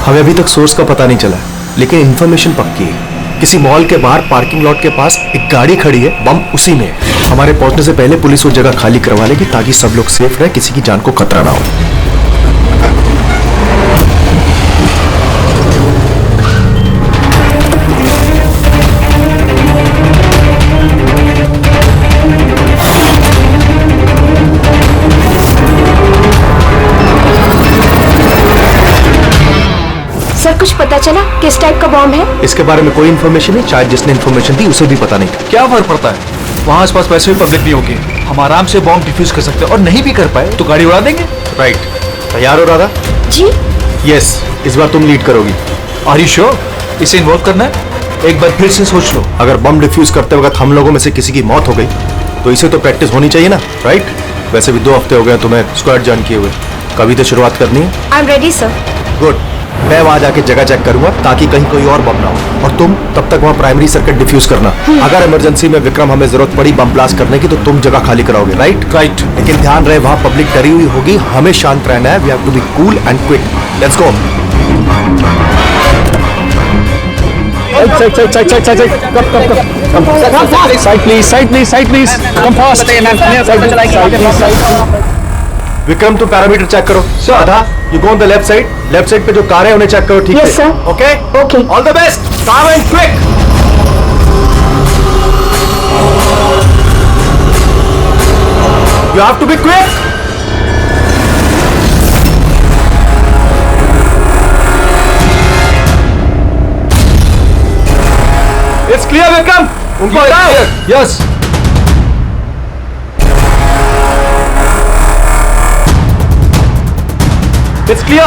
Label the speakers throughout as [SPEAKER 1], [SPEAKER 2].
[SPEAKER 1] हमें अभी तक सोर्स का पता नहीं चला, लेकिन इंफॉर्मेशन पक्की है। किसी मॉल के बाहर पार्किंग लॉट के पास एक गाड़ी खड़ी है, बम उसी में है। हमारे पहुंचने से पहले पुलिस वो जगह खाली करवा लेगी ताकि सब लोग सेफ रहे, किसी की जान को खतरा ना हो।
[SPEAKER 2] सर कुछ पता चला किस टाइप का बॉम्ब है?
[SPEAKER 1] इसके बारे में कोई इन्फॉर्मेशन नहीं, शायद जिसने इन्फॉर्मेशन दी उसे भी पता नहीं।
[SPEAKER 3] क्या फर्क पड़ता है, वहाँ आसपास वैसे भी पब्लिक नहीं होगी, हम आराम से बॉम्ब डिफ्यूज कर सकते हैं। और नहीं भी कर पाए तो गाड़ी उड़ा देंगे।
[SPEAKER 1] राइट, तैयार हो राधा?
[SPEAKER 2] जी
[SPEAKER 1] यस, इस बार तुम लीड करोगी।
[SPEAKER 3] Are you sure? इसे इन्वॉल्व करना है? एक बार फिर से सोच लो।
[SPEAKER 1] अगर बम डिफ्यूज करते वक्त हम लोगों में से किसी की मौत हो गई तो इसे तो प्रैक्टिस होनी चाहिए ना, राइट? वैसे भी 2 हफ्ते हो गए तुम्हें स्क्वाड ज्वाइन किए हुए, कभी तो शुरुआत करनी है।
[SPEAKER 2] I am ready sir.
[SPEAKER 1] Good, मैं वहां जाके जगह चेक करूंगा ताकि कहीं कोई और बम ना हो, और तुम तब तक वहां प्राइमरी सर्किट डिफ्यूज करना। अगर इमरजेंसी में विक्रम हमें जरूरत पड़ी बम ब्लास्ट करने की तो तुम जगह खाली कराओगे, राइट?
[SPEAKER 3] राइट।
[SPEAKER 1] लेकिन ध्यान रहे वहां पब्लिक डरी हुई होगी, हमें शांत रहना है। We have to be cool and quick. Let's go. Vikram तुम पैरामीटर चेक करो। Radha, you go on the left side. Left side पे जो कार है उन्हें चेक करो, ठीक है?
[SPEAKER 2] Yes, sir.
[SPEAKER 1] Okay
[SPEAKER 2] Okay.
[SPEAKER 1] All the best, calm and quick. You have to be quick. It's clear Vikram, उनको हटाओ।
[SPEAKER 3] यस।
[SPEAKER 1] It's clear.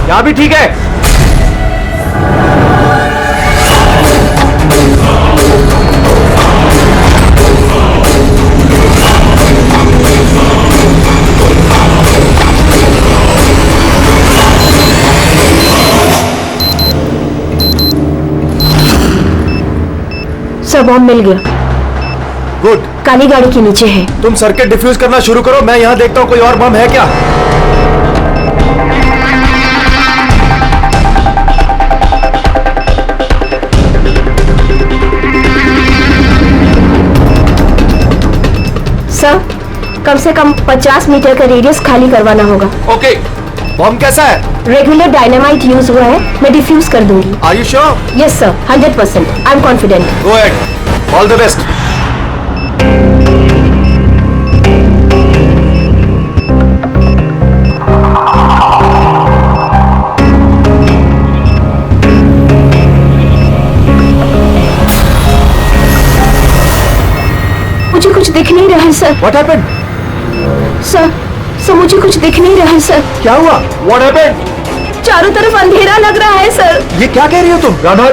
[SPEAKER 1] यहां भी ठीक है।
[SPEAKER 2] सर बॉम्ब मिल गया।
[SPEAKER 1] गुड,
[SPEAKER 2] काली गाड़ी के नीचे है।
[SPEAKER 1] तुम सर्किट डिफ्यूज करना शुरू करो, मैं यहां देखता हूं कोई और बम है क्या।
[SPEAKER 2] सर कम से कम 50 मीटर का रेडियस खाली करवाना होगा।
[SPEAKER 1] ओके, बम कैसा है?
[SPEAKER 2] रेगुलर डायनामाइट यूज हुआ है, मैं डिफ्यूज कर दूंगी।
[SPEAKER 1] Are you sure?
[SPEAKER 2] Yes sir, 100%। I am confident.
[SPEAKER 1] Go ahead, all the best.
[SPEAKER 2] मुझे कुछ दिख नहीं रहा है सर।
[SPEAKER 1] What happened?
[SPEAKER 2] सर मुझे कुछ दिख नहीं रहा है सर।
[SPEAKER 1] क्या हुआ? What happened?
[SPEAKER 2] चारों तरफ अंधेरा लग रहा है सर।
[SPEAKER 1] ये क्या कह रही हो तुम? राधा,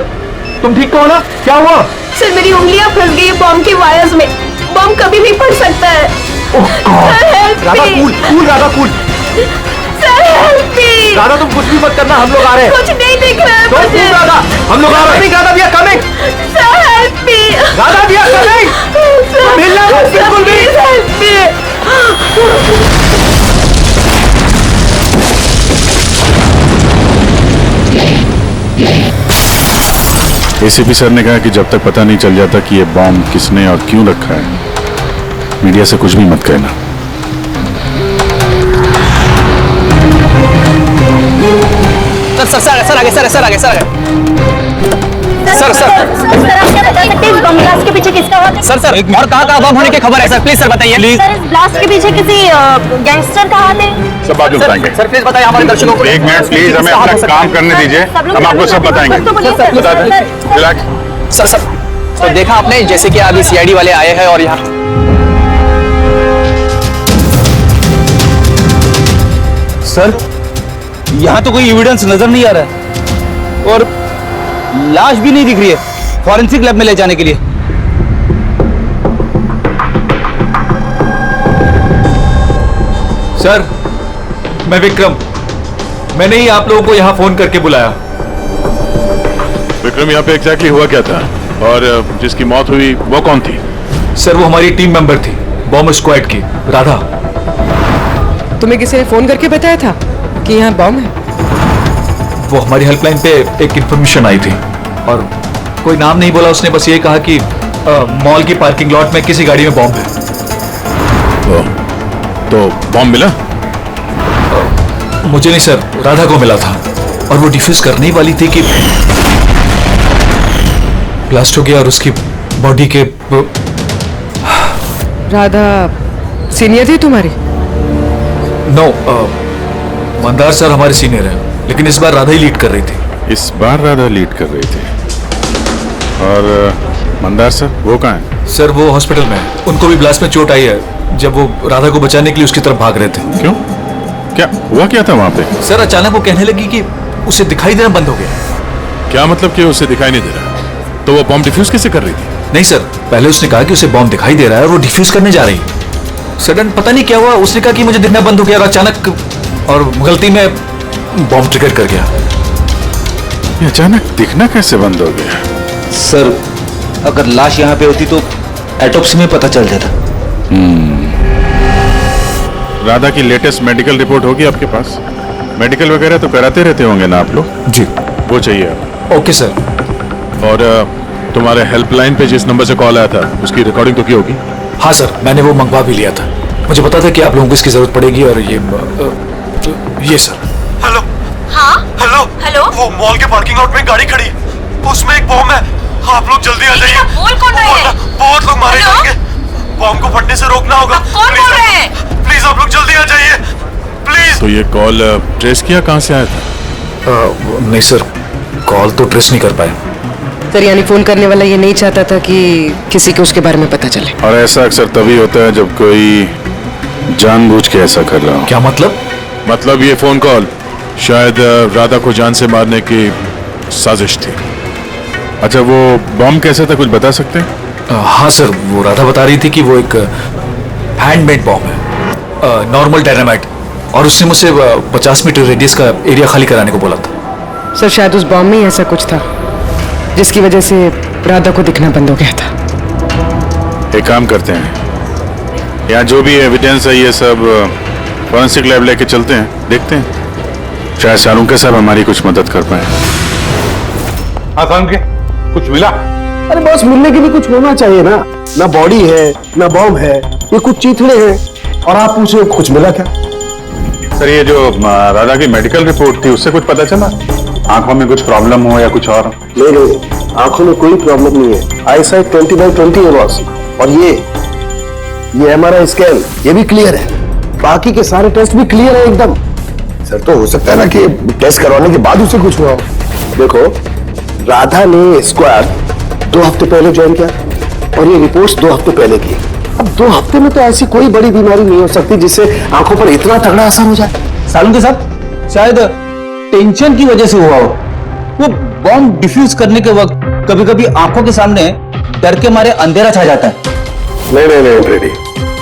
[SPEAKER 1] तुम ठीक हो ना? क्या हुआ?
[SPEAKER 2] सर मेरी उंगलियां फंस गई बॉम्ब के वायर्स में। बॉम्ब कभी भी फट सकता है। Sir help
[SPEAKER 1] Radha
[SPEAKER 2] me.
[SPEAKER 1] Cool, cool Radha cool.
[SPEAKER 2] Sir help me.
[SPEAKER 1] Radha तुम कुछ भी मत करना, हम लोग आ रहे हैं।
[SPEAKER 2] कुछ नहीं दिख रहा है
[SPEAKER 1] Don't
[SPEAKER 2] मुझे।
[SPEAKER 1] move, राधा, हम लोग आ रहे हैं। Radha, we are coming।
[SPEAKER 2] Sir help me.
[SPEAKER 1] Radha, we are coming।
[SPEAKER 2] Sir
[SPEAKER 1] हिलना मत बिल्कुल भी।
[SPEAKER 2] Please help me.
[SPEAKER 4] ACP sir ने कहा कि जब तक पता नहीं चल जाता कि ये बॉम्ब किसने और क्यों रखा है, मीडिया से कुछ भी मत कहना।
[SPEAKER 5] सर आगे सर
[SPEAKER 2] आप क्या बता सकते हैं इस बम ब्लास्ट के पीछे किसका हाथ है?
[SPEAKER 5] सर और कहाँ बम होने की खबर है सर? प्लीज सर बताइए। प्लीज
[SPEAKER 2] सर इस ब्लास्ट के पीछे किसी गैंगस्टर का हाथ है?
[SPEAKER 4] सब बाद में बताएंगे।
[SPEAKER 5] सर प्लीज बताइए हमारे दर्शकों को।
[SPEAKER 4] एक मिनट प्लीज, हमें अपना काम करने दीजिए, हम आपको सब बताएंगे। बता दें, रिलैक्स।
[SPEAKER 5] सर देखा आपने जैसे कि अभी सीआईडी वाले आए हैं और यहाँ
[SPEAKER 3] सर यहाँ तो कोई एविडेंस नजर नहीं आ रहा है और लाश भी नहीं दिख रही है फॉरेंसिक लैब में ले जाने के लिए। सर मैं विक्रम, मैंने ही आप लोगों को यहाँ फोन करके बुलाया।
[SPEAKER 4] विक्रम, यहाँ पे एग्जैक्टली हुआ क्या था और जिसकी मौत हुई वो कौन थी?
[SPEAKER 3] सर वो हमारी टीम मेंबर थी,
[SPEAKER 1] बॉम्ब स्क्वाड की राधा।
[SPEAKER 6] तुम्हें किसी ने फोन करके बताया था कि यहाँ बॉम्ब है?
[SPEAKER 1] वो हमारी हेल्पलाइन पे एक इंफॉर्मेशन आई थी और कोई नाम नहीं बोला, उसने बस ये कहा कि मॉल की पार्किंग लॉट में किसी गाड़ी में बॉम्ब है।
[SPEAKER 4] तो बॉम्ब मिला?
[SPEAKER 1] मुझे नहीं सर, राधा को मिला था और वो डिफ्यूज करने ही वाली थी कि ब्लास्ट हो गया और उसकी बॉडी के
[SPEAKER 6] राधा सीनियर थी तुम्हारी?
[SPEAKER 1] नो, मंदार सर हमारे सीनियर हैं, लेकिन इस बार राधा ही लीड कर रही थी।
[SPEAKER 4] इस बार राधा लीड कर रही थी। और मंदार सर वो कहाँ है?
[SPEAKER 1] सर वो हॉस्पिटल में है, उनको भी ब्लास्ट में चोट आई है जब वो राधा को बचाने के लिए उसकी तरफ भाग रहे थे।
[SPEAKER 4] क्यों? क्या हुआ क्या था वहां पे?
[SPEAKER 1] सर अचानक वो कहने लगी कि उसे दिखाई देना बंद हो गया।
[SPEAKER 4] क्या मतलब कि उसे दिखाई नहीं दे रहा? तो वो बॉम्ब डिफ्यूज कैसे कर रही थी?
[SPEAKER 1] नहीं सर, पहले उसने कहा कि उसे बॉम्ब दिखाई दे रहा है और वो डिफ्यूज करने जा रही है। सडन पता नहीं क्या हुआ, उसने कहा कि मुझे दिखना बंद हो गया और अचानक और गलती में बॉम्ब ट्रिगर कर गया।
[SPEAKER 4] ये अचानक दिखना कैसे बंद हो गया?
[SPEAKER 3] सर अगर लाश यहाँ पे होती तो एटोप्सी में पता चल जाता।
[SPEAKER 4] राधा की लेटेस्ट मेडिकल रिपोर्ट होगी आपके पास? मेडिकल वगैरह तो कराते रहते होंगे ना आप लोग?
[SPEAKER 1] जी
[SPEAKER 4] वो चाहिए आप।
[SPEAKER 1] Okay sir.
[SPEAKER 4] और तुम्हारे हेल्पलाइन पे जिस नंबर से कॉल आया था उसकी रिकॉर्डिंग तो की होगी?
[SPEAKER 1] हाँ सर, मैंने वो मंगवा भी लिया था। मुझे पता था कि आप लोगों को इसकी जरूरत पड़ेगी और ये सर।
[SPEAKER 7] हेलो।
[SPEAKER 2] हाँ
[SPEAKER 7] हेलो।
[SPEAKER 2] हेलो।
[SPEAKER 7] वो मॉल के पार्किंग लॉट में गाड़ी खड़ी है, उसमें एक बॉम्ब है। आप लोग जल्दी आ जाइए।
[SPEAKER 2] बोल कौन रहे हैं?
[SPEAKER 7] बहुत लोग मारे
[SPEAKER 2] हेलो?
[SPEAKER 7] जाएंगे। बॉम्ब को फटने से रोकना होगा।
[SPEAKER 2] कौन बोल रहे हैं?
[SPEAKER 7] प्लीज आप लोग जल्दी आ जाइए प्लीज।
[SPEAKER 4] तो ये कॉल ट्रेस किया कहाँ से आया था?
[SPEAKER 1] नहीं सर, कॉल तो ट्रेस नहीं कर पाए।
[SPEAKER 6] सर यानी फोन करने वाला ये नहीं चाहता था कि किसी को उसके बारे में पता चले।
[SPEAKER 4] और ऐसा अक्सर तभी होता है जब कोई जानबूझ के ऐसा कर रहा हो।
[SPEAKER 1] क्या मतलब?
[SPEAKER 4] मतलब ये फोन कॉल शायद राधा को जान से मारने की साजिश थी। अच्छा वो बॉम्ब कैसा था, कुछ बता सकते हैं?
[SPEAKER 1] हाँ सर, वो राधा बता रही थी कि वो एक हैंडमेड बॉम्ब है, नॉर्मल डायनामाइट, और उसने मुझसे 50 मीटर रेडियस का एरिया खाली कराने को बोला था।
[SPEAKER 6] सर शायद उस बॉम्ब में ही ऐसा कुछ था जिसकी वजह से राधा को दिखना बंद हो गया था।
[SPEAKER 4] एक काम करते हैं, यहाँ जो भी एविडेंस है ये सब फॉरेंसिक लैब लेके चलते हैं, देखते हैं शायद शाहरुख साहब हमारी कुछ मदद कर पाए।
[SPEAKER 8] हाँ के कुछ मिला?
[SPEAKER 9] अरे बॉस, मिलने के लिए कुछ होना चाहिए ना। ना बॉडी है ना बॉम्ब है, ये कुछ चीथड़े हैं और आप पूछे कुछ मिला क्या?
[SPEAKER 8] सर ये जो राधा की मेडिकल रिपोर्ट थी उससे कुछ पता चला? आंखों में कुछ प्रॉब्लम हो या कुछ और?
[SPEAKER 9] नहीं, आंखों में कोई प्रॉब्लम नहीं है। आई साइट 20/20 है बॉस। और ये MRI स्कैन ये भी क्लियर है, बाकी के सारे टेस्ट भी क्लियर है एकदम। सर तो हो सकता है ना कि टेस्ट करवाने के बाद उसे कुछ हुआ हो। देखो, राधा ने स्क्वाड 2 हफ्ते पहले ज्वाइन किया और ये रिपोर्ट्स 2 हफ्ते पहले की। अब 2 हफ्ते में तो ऐसी कोई बड़ी बीमारी नहीं हो सकती जिससे आंखों पर इतना तगड़ा असर हो जाए।
[SPEAKER 3] सालून के साथ शायद टेंशन की वजह से हुआ हो। वो बॉम्ब डिफ्यूज करने के वक्त कभी कभी आंखों के सामने डर के मारे अंधेरा छा जाता है।
[SPEAKER 9] नहीं रेडी,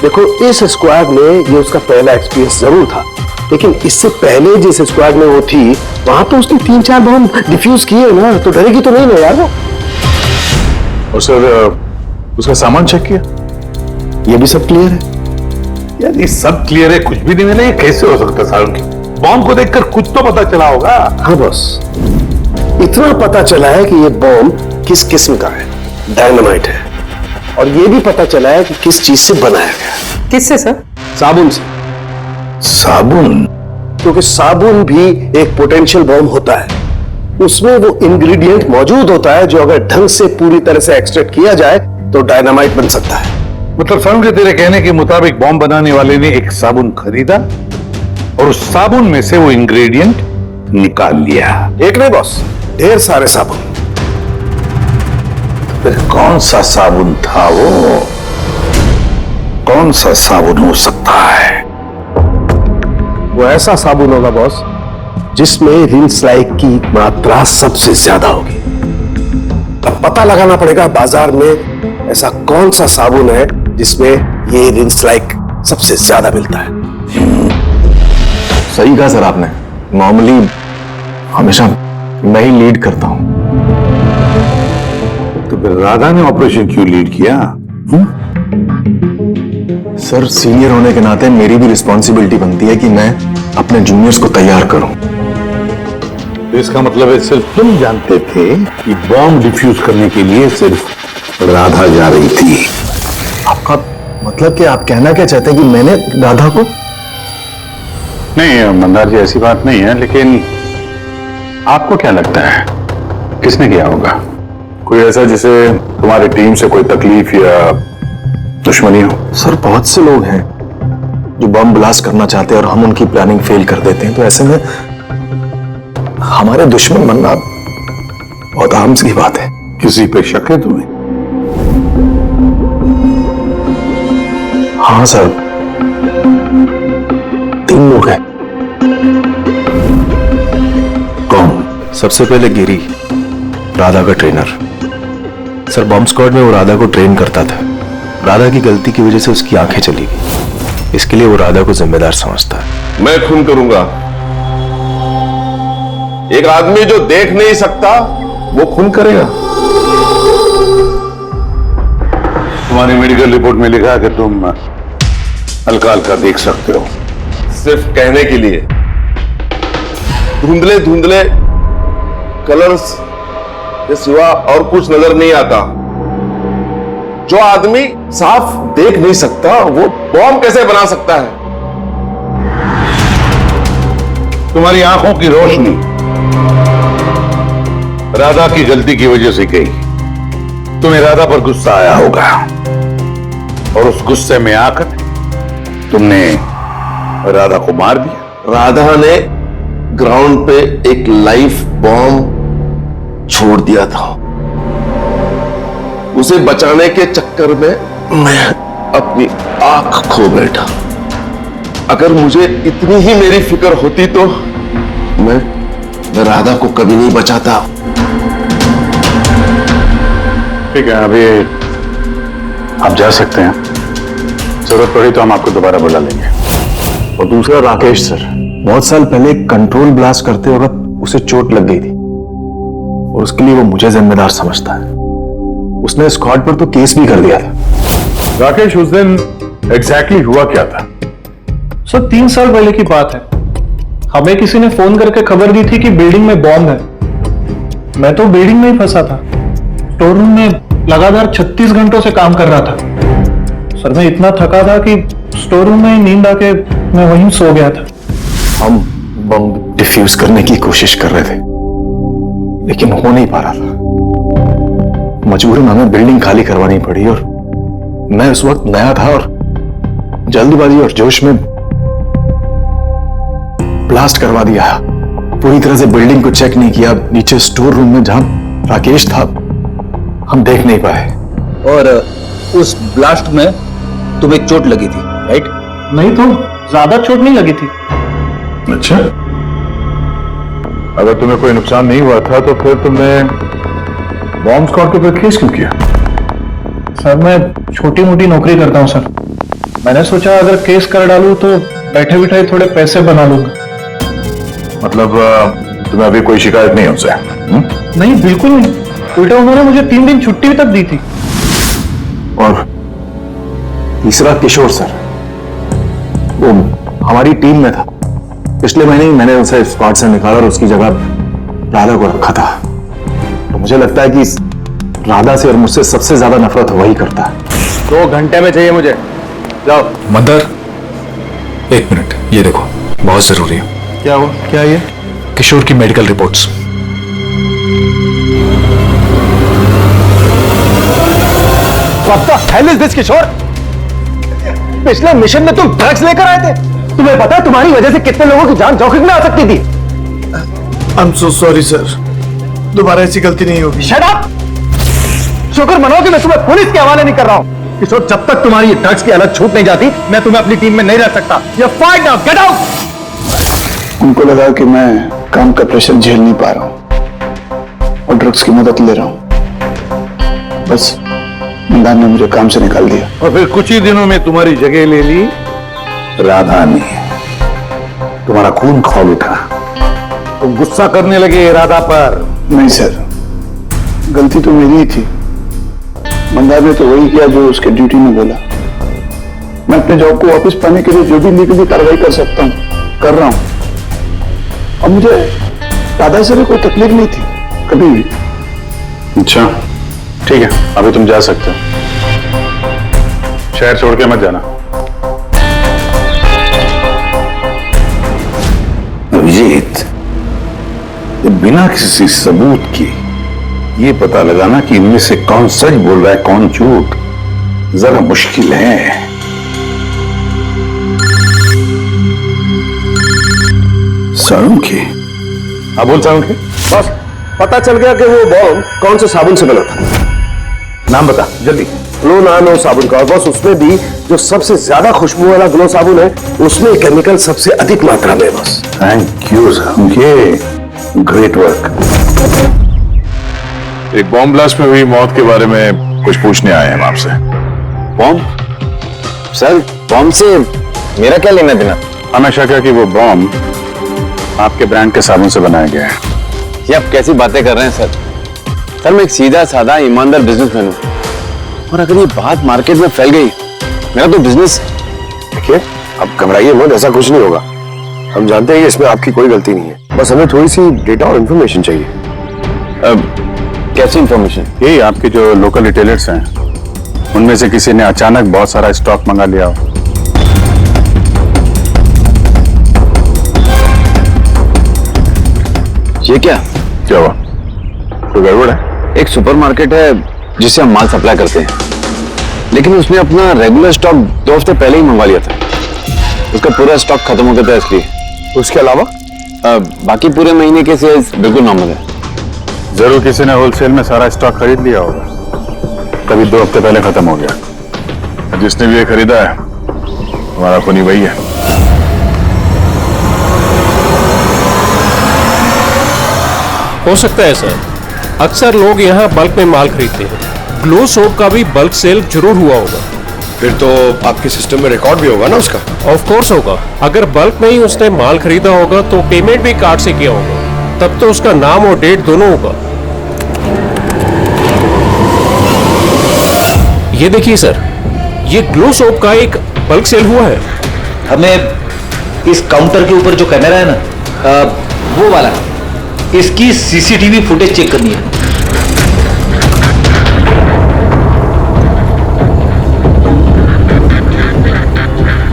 [SPEAKER 9] देखो इस स्क्वाड में ये उसका पहला एक्सपीरियंस जरूर था, लेकिन इससे पहले जिस स्क्वाड में वो थी वहां तो उसने 3-4 बॉम्ब डिफ्यूज किए ना, तो डरेगी तो नहीं ना यार वो।
[SPEAKER 8] और सर उसका सामान चेक किया?
[SPEAKER 9] ये भी सब क्लियर है।
[SPEAKER 8] यार ये सब क्लियर है, कुछ भी नहीं मिला, ये कैसे हो सकता है? सालून की बॉम्ब को देखकर कुछ तो पता चला होगा।
[SPEAKER 9] हाँ बॉस, इतना पता चला है कि ये बॉम्ब किस किस्म का है, डायनामाइट है, और ये भी पता चला है कि किस चीज से बनाया गया।
[SPEAKER 6] किससे सर?
[SPEAKER 9] साबुन से।
[SPEAKER 8] साबुन?
[SPEAKER 9] क्योंकि साबुन भी एक पोटेंशियल बॉम्ब होता है, उसमें वो इंग्रेडिएंट मौजूद होता है जो अगर ढंग से पूरी तरह से एक्सट्रैक्ट किया जाए तो डायनामाइट बन सकता है।
[SPEAKER 8] मतलब समझे, तेरे कहने के मुताबिक बॉम्ब बनाने वाले ने एक साबुन खरीदा और उस साबुन में से वो इंग्रेडिएंट निकाल लिया।
[SPEAKER 9] एक नहीं बॉस, ढेर सारे साबुन।
[SPEAKER 8] फिर कौन सा साबुन था वो? कौन सा साबुन हो सकता है?
[SPEAKER 9] वो ऐसा साबुन होगा बॉस जिसमें रिंसलाइक की मात्रा सबसे ज्यादा होगी। अब पता लगाना पड़ेगा बाजार में ऐसा कौन सा साबुन है जिसमें ये रिंसलाइक सबसे ज्यादा मिलता है।
[SPEAKER 1] सही कहा सर आपने, नॉर्मली हमेशा मैं ही लीड करता हूं।
[SPEAKER 8] तो फिर राधा ने ऑपरेशन क्यों लीड किया?
[SPEAKER 1] सर सीनियर होने के नाते मेरी भी रिस्पॉन्सिबिलिटी बनती है कि मैं अपने जूनियर्स को तैयार करूं।
[SPEAKER 8] तो इसका मतलब है सिर्फ तुम जानते थे कि बॉम्ब डिफ्यूज करने के लिए सिर्फ राधा जा रही थी।
[SPEAKER 1] आपका मतलब कि आप कहना क्या चाहते हैं कि मैंने राधा को?
[SPEAKER 4] नहीं मंदार जी, ऐसी बात नहीं है, लेकिन आपको क्या लगता है किसने किया होगा? कोई ऐसा जिसे तुम्हारी टीम से कोई तकलीफ या दुश्मनी हो?
[SPEAKER 1] सर बहुत से लोग हैं जो बम ब्लास्ट करना चाहते हैं और हम उनकी प्लानिंग फेल कर देते हैं, तो ऐसे में हमारे दुश्मन बनना बहुत आम सी बात है।
[SPEAKER 8] किसी पे शक है तुम्हें?
[SPEAKER 1] हाँ सर, 3 लोग हैं।
[SPEAKER 8] कौन?
[SPEAKER 1] सबसे पहले गिरी, राधा का ट्रेनर। सर बॉम्ब स्क्वाड में वो राधा को ट्रेन करता था। राधा की गलती की वजह से उसकी आंखें चली गई, इसके लिए वो राधा को जिम्मेदार समझता है।
[SPEAKER 10] मैं खून करूंगा। एक आदमी जो देख नहीं सकता वो खून करेगा।
[SPEAKER 8] तुम्हारी मेडिकल रिपोर्ट में लिखा है कि तुम हल्का हल्का देख सकते हो।
[SPEAKER 10] सिर्फ कहने के लिए। धुंधले धुंधले कलर्स के सिवा और कुछ नजर नहीं आता। जो आदमी साफ देख नहीं सकता वो बॉम्ब कैसे बना सकता है?
[SPEAKER 8] तुम्हारी आंखों की रोशनी राधा की गलती की वजह से गई। तुम्हें राधा पर गुस्सा आया होगा और उस गुस्से में आकर तुमने राधा को मार दिया।
[SPEAKER 10] राधा ने ग्राउंड पे एक लाइव बॉम्ब छोड़ दिया था। उसे बचाने के चक्कर में मैं अपनी आंख खो बैठा। अगर मुझे इतनी ही मेरी फिक्र होती तो मैं राधा को कभी नहीं बचाता।
[SPEAKER 4] ठीक है, अभी आप जा सकते हैं। जरूरत पड़ी तो हम आपको दोबारा बुला लेंगे।
[SPEAKER 1] और दूसरा राकेश सर, बहुत साल पहले कंट्रोल ब्लास्ट करते वक्त उसे चोट लग गई थी और उसके लिए वो मुझे जिम्मेदार समझता है। उसने स्क्वाड पर तो केस भी कर दिया था।
[SPEAKER 4] राकेश, उस दिन एग्जैक्टली हुआ क्या था?
[SPEAKER 11] सर 3 साल पहले की बात है। हमें किसी ने फोन करके खबर दी थी कि बिल्डिंग में बॉम्ब है। मैं तो बिल्डिंग में ही फंसा था। स्टोर रूम में लगातार 36 घंटों से काम कर रहा था। सर मैं इतना थका था कि स्टोर रूम में नींद आके मैं वहीं सो गया था।
[SPEAKER 1] हम बम डिफ्यूज करने की कोशिश कर रहे थे लेकिन हो नहीं पा रहा था। मजबूरन हमें बिल्डिंग खाली करवानी पड़ी और मैं उस वक्त नया था और जल्दबाजी और जोश में ब्लास्ट करवा दिया। पूरी तरह से बिल्डिंग को चेक नहीं किया। नीचे स्टोर रूम में जहां राकेश था हम देख नहीं पाए।
[SPEAKER 3] और उस ब्लास्ट में तुम्हें चोट लगी थी, राइट?
[SPEAKER 11] नहीं तो ज्यादा चोट नहीं लगी थी।
[SPEAKER 4] अच्छा, अगर तुम्हें कोई नुकसान नहीं हुआ था तो फिर तुमने बॉम्ब स्क्वाड के ऊपर केस क्यों किया?
[SPEAKER 11] सर मैं छोटी मोटी नौकरी करता हूँ सर। मैंने सोचा अगर केस कर डालूं तो बैठे बिठाए थोड़े पैसे बना लूंगा।
[SPEAKER 4] मतलब तुम्हें अभी कोई शिकायत नहीं उनसे?
[SPEAKER 11] नहीं बिल्कुल नहीं। उल्टा उन्होंने मुझे 3 दिन छुट्टी तक दी थी।
[SPEAKER 1] और तीसरा किशोर सर, वो हमारी टीम में था। पिछले महीने ही मैंने उसे स्क्वाड से निकाला और उसकी जगह राधा को रखा था। तो मुझे लगता है कि राधा से और मुझसे सबसे ज्यादा नफरत वही करता है।
[SPEAKER 3] 2 घंटे में चाहिए मुझे। जाओ।
[SPEAKER 1] मंदर, 1 मिनट, ये देखो, बहुत जरूरी है।
[SPEAKER 3] क्या हुआ? क्या ये?
[SPEAKER 1] किशोर की medical reports.
[SPEAKER 3] What the hell is this, किशोर? पिछले मिशन में तुम ड्रग्स लेकर आए थे। तुम्हें पता है तुम्हारी वजह से कितने लोगों की जान जोखिम में आ सकती थी?
[SPEAKER 7] I'm so sorry सर, दोबारा ऐसी गलती नहीं होगी।
[SPEAKER 3] Shut up! शुक्र मनाओ कि मैं तुम्हें पुलिस के हवाले नहीं कर रहा हूं। किशोर, जब तक तुम्हारी ड्रग्स की हालत छूट नहीं जाती मैं तुम्हें अपनी टीम में नहीं रह सकता। You're fired now, get out!
[SPEAKER 9] उनको लगा कि मैं काम का प्रेशर झेल नहीं पा रहा हूं और ड्रग्स की मदद ले रहा हूं। बस मंदार ने मुझे काम से निकाल दिया।
[SPEAKER 8] और फिर कुछ ही दिनों में तुम्हारी जगह ले ली राधा ने। तुम्हारा खून खौल उठा। तुम गुस्सा करने लगे राधा पर।
[SPEAKER 9] नहीं सर, गलती तो मेरी ही थी। मंदार ने तो वही किया जो उसके ड्यूटी में बोला।
[SPEAKER 8] मैं अपने जॉब को वापस पाने के लिए जो भी लीगली कार्रवाई कर सकता हूँ कर रहा हूँ। अब मुझे दादा से भी कोई तकलीफ नहीं थी कभी भी।
[SPEAKER 4] अच्छा ठीक है, अभी तुम जा सकते हो, शहर छोड़ के मत जाना।
[SPEAKER 8] अभिजीत, बिना किसी सबूत के ये पता लगाना कि इनमें से कौन सच बोल रहा है कौन झूठ जरा मुश्किल है। साळुंखे।
[SPEAKER 4] हाँ बोल साळुंखे।
[SPEAKER 9] बस पता चल गया कि वो बॉम्ब कौन से साबुन से बना था।
[SPEAKER 4] नाम बता जल्दी।
[SPEAKER 9] ग्लो नानो साबुन का, और बस उसमें भी जो सबसे ज्यादा खुशबू वाला ग्लो साबुन है उसमें केमिकल सबसे अधिक मात्रा में। बस
[SPEAKER 8] thank you Salunkhe, great work.
[SPEAKER 4] एक बॉम्ब ब्लास्ट में हुई मौत के बारे में कुछ पूछने आए हैं हम आपसे।
[SPEAKER 5] बॉम्ब? सर बॉम्ब से मेरा क्या लेना देना?
[SPEAKER 4] हमें शक है कि वो बॉम्ब आपके ब्रांड के साबुन से बनाया गया है।
[SPEAKER 5] ये आप कैसी बातें कर रहे हैं सर? सर मैं एक सीधा साधा ईमानदार बिजनेसमैन हूँ, और अगर ये बात मार्केट में फैल गई मेरा तो बिजनेस।
[SPEAKER 9] देखिए अब घबराइए मत, ऐसा कुछ नहीं होगा। हम जानते हैं कि इसमें आपकी कोई गलती नहीं है, बस हमें थोड़ी सी डेटा और इंफॉर्मेशन चाहिए।
[SPEAKER 5] कैसी इंफॉर्मेशन?
[SPEAKER 4] यही आपके जो लोकल रिटेलर्स हैं उनमें से किसी ने अचानक बहुत सारा स्टॉक मंगा लिया हो।
[SPEAKER 5] ये क्या
[SPEAKER 4] हुआ? कोई गड़बड़ है?
[SPEAKER 5] एक सुपरमार्केट है जिससे हम माल सप्लाई करते हैं, लेकिन उसने अपना रेगुलर स्टॉक 2 हफ्ते पहले ही मंगवा लिया था। उसका पूरा स्टॉक खत्म हो गया था इसलिए।
[SPEAKER 9] उसके अलावा
[SPEAKER 5] बाकी पूरे महीने के सेल्स बिल्कुल नॉर्मल है।
[SPEAKER 4] जरूर किसी ने होलसेल में सारा स्टॉक खरीद लिया होगा, तभी 2 हफ्ते पहले खत्म हो गया। जिसने भी ये खरीदा है हमारा खूनी वही है।
[SPEAKER 12] हो सकता है सर, अक्सर लोग यहाँ बल्क में माल खरीदते हैं। ग्लो सोप का भी बल्क सेल जरूर हुआ होगा।
[SPEAKER 9] फिर तो आपके सिस्टम में रिकॉर्ड भी होगा ना उसका?
[SPEAKER 12] ऑफ कोर्स होगा। अगर बल्क में ही उसने माल खरीदा होगा तो पेमेंट भी कार्ड से किया होगा, तब तो उसका नाम और डेट दोनों होगा। ये देखिए सर, ये ग्लो सोप का एक बल्क सेल हुआ है।
[SPEAKER 13] हमें इस काउंटर के ऊपर जो कैमरा है ना, वो वाला, इसकी सीसीटीवी फुटेज चेक करनी है।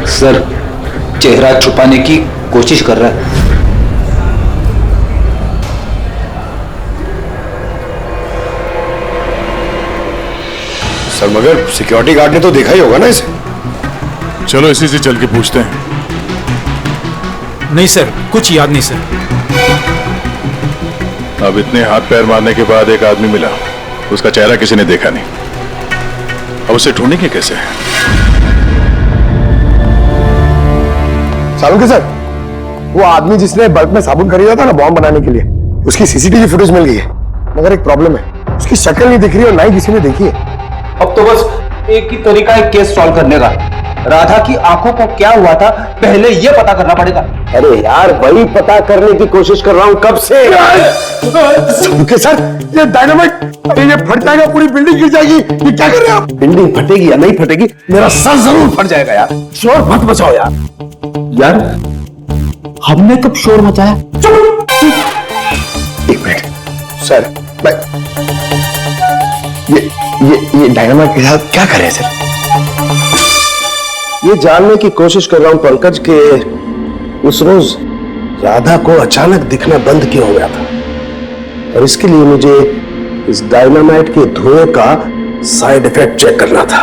[SPEAKER 13] सर चेहरा छुपाने की कोशिश कर रहा है।
[SPEAKER 9] सर मगर सिक्योरिटी गार्ड ने तो देखा ही होगा ना इसे।
[SPEAKER 4] चलो इसी से चल के पूछते हैं।
[SPEAKER 12] नहीं सर, कुछ याद नहीं सर।
[SPEAKER 4] अब इतने हाथ पैर मारने के बाद एक आदमी मिला, उसका चेहरा किसी ने देखा नहीं। अब उसे ढूंढेंगे कैसे?
[SPEAKER 9] साळुंखे सर, वो आदमी जिसने बल्क में साबुन खरीदा था ना बॉम्ब बनाने के लिए, उसकी सीसीटीवी फुटेज मिल गई है, मगर एक प्रॉब्लम है, उसकी शक्ल नहीं दिख रही और ना ही किसी ने देखी है।
[SPEAKER 13] अब तो बस एक ही तरीका है केस सॉल्व करने का। राधा की आंखों को क्या हुआ था पहले ये पता करना पड़ेगा।
[SPEAKER 9] अरे यार वही पता करने की कोशिश कर रहा हूँ कब से। साळुंखे सर, ये डायनामाइट, ये फट जाएगा, पूरी बिल्डिंग गिर जाएगी। ये क्या कर रहे हैं आप? बिल्डिंग फटेगी या नहीं फटेगी, मेरा सर जरूर फट जाएगा यार। शोर मत मचाओ यार।
[SPEAKER 13] यार हमने कब शोर मचाया?
[SPEAKER 9] एक मिनट सर, मैं ये डायनामाइट के साथ क्या करें सर? ये जानने की कोशिश कर रहा हूं पंकज के उस रोज राधा को अचानक दिखना बंद क्यों हो गया था, और इसके लिए मुझे इस डायनामाइट के धुएं का साइड इफेक्ट चेक करना था।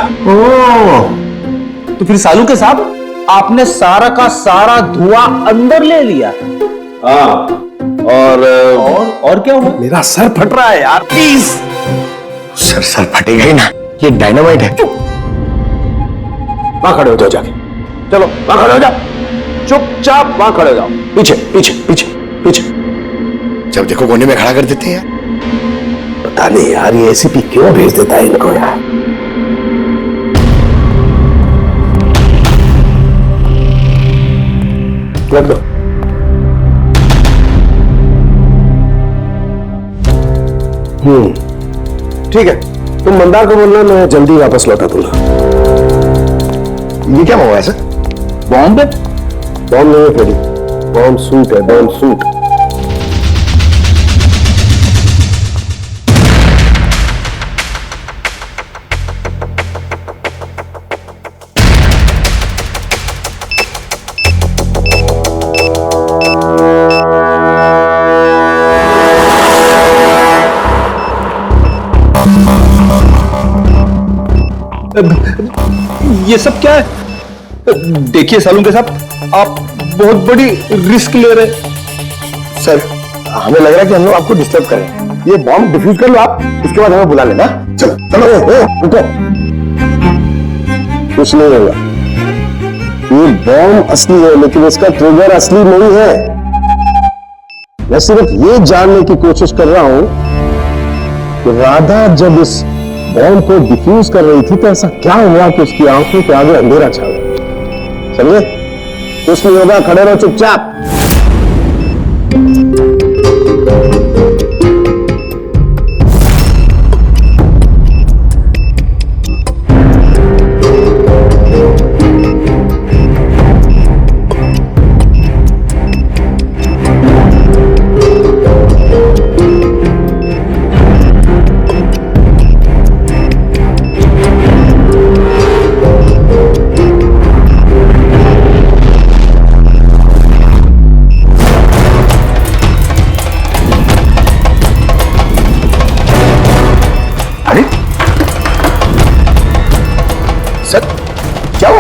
[SPEAKER 13] तो फिर साळुंखे साहब आपने सारा का सारा धुआं अंदर ले लिया?
[SPEAKER 9] हाँ।
[SPEAKER 13] और क्या हुआ?
[SPEAKER 9] मेरा सर फट रहा है यार, प्लीज। सर फटेगा ही ना, ये डायनामाइट है। वहां खड़े हो जाओ जाके, चलो वहां खड़े हो जाओ, चुपचाप वहां खड़े हो जाओ। पीछे पीछे पीछे पीछे, जब देखो कोने में खड़ा कर देते हैं यार। पता नहीं यार ये एसीपी क्यों भेज देता है इनको यार। लग दो। ठीक है, तुम मंदार को बोलना मैं जल्दी वापस लौटा दूंगा। ये क्या हुआ है सर?
[SPEAKER 13] बॉम्ब है?
[SPEAKER 9] बॉम्ब नहीं है फ्रेडी, बॉम्ब सूट है, बॉम्ब सूट।
[SPEAKER 11] ये सब क्या है? देखिए सालून के साहब, आप बहुत बड़ी रिस्क ले रहे हैं।
[SPEAKER 9] सर हमें लग रहा है कि हम लोग आपको डिस्टर्ब करें। ये बॉम्ब डिफ्यूज कर लो आप, इसके बाद हमें बुला लेना। चलो चलो, रुको, कुछ नहीं होगा। ये बॉम्ब असली है लेकिन इसका ट्रिगर असली नहीं है। मैं सिर्फ ये जानने की कोशिश कर रहा हूं कि राधा जब इस बॉम्ब को डिफ्यूज कर रही थी तो ऐसा क्या हुआ कि उसकी आंखों के आगे अंधेरा छा गया। समझे? कुछ नहीं होगा, खड़े रहो चुपचाप।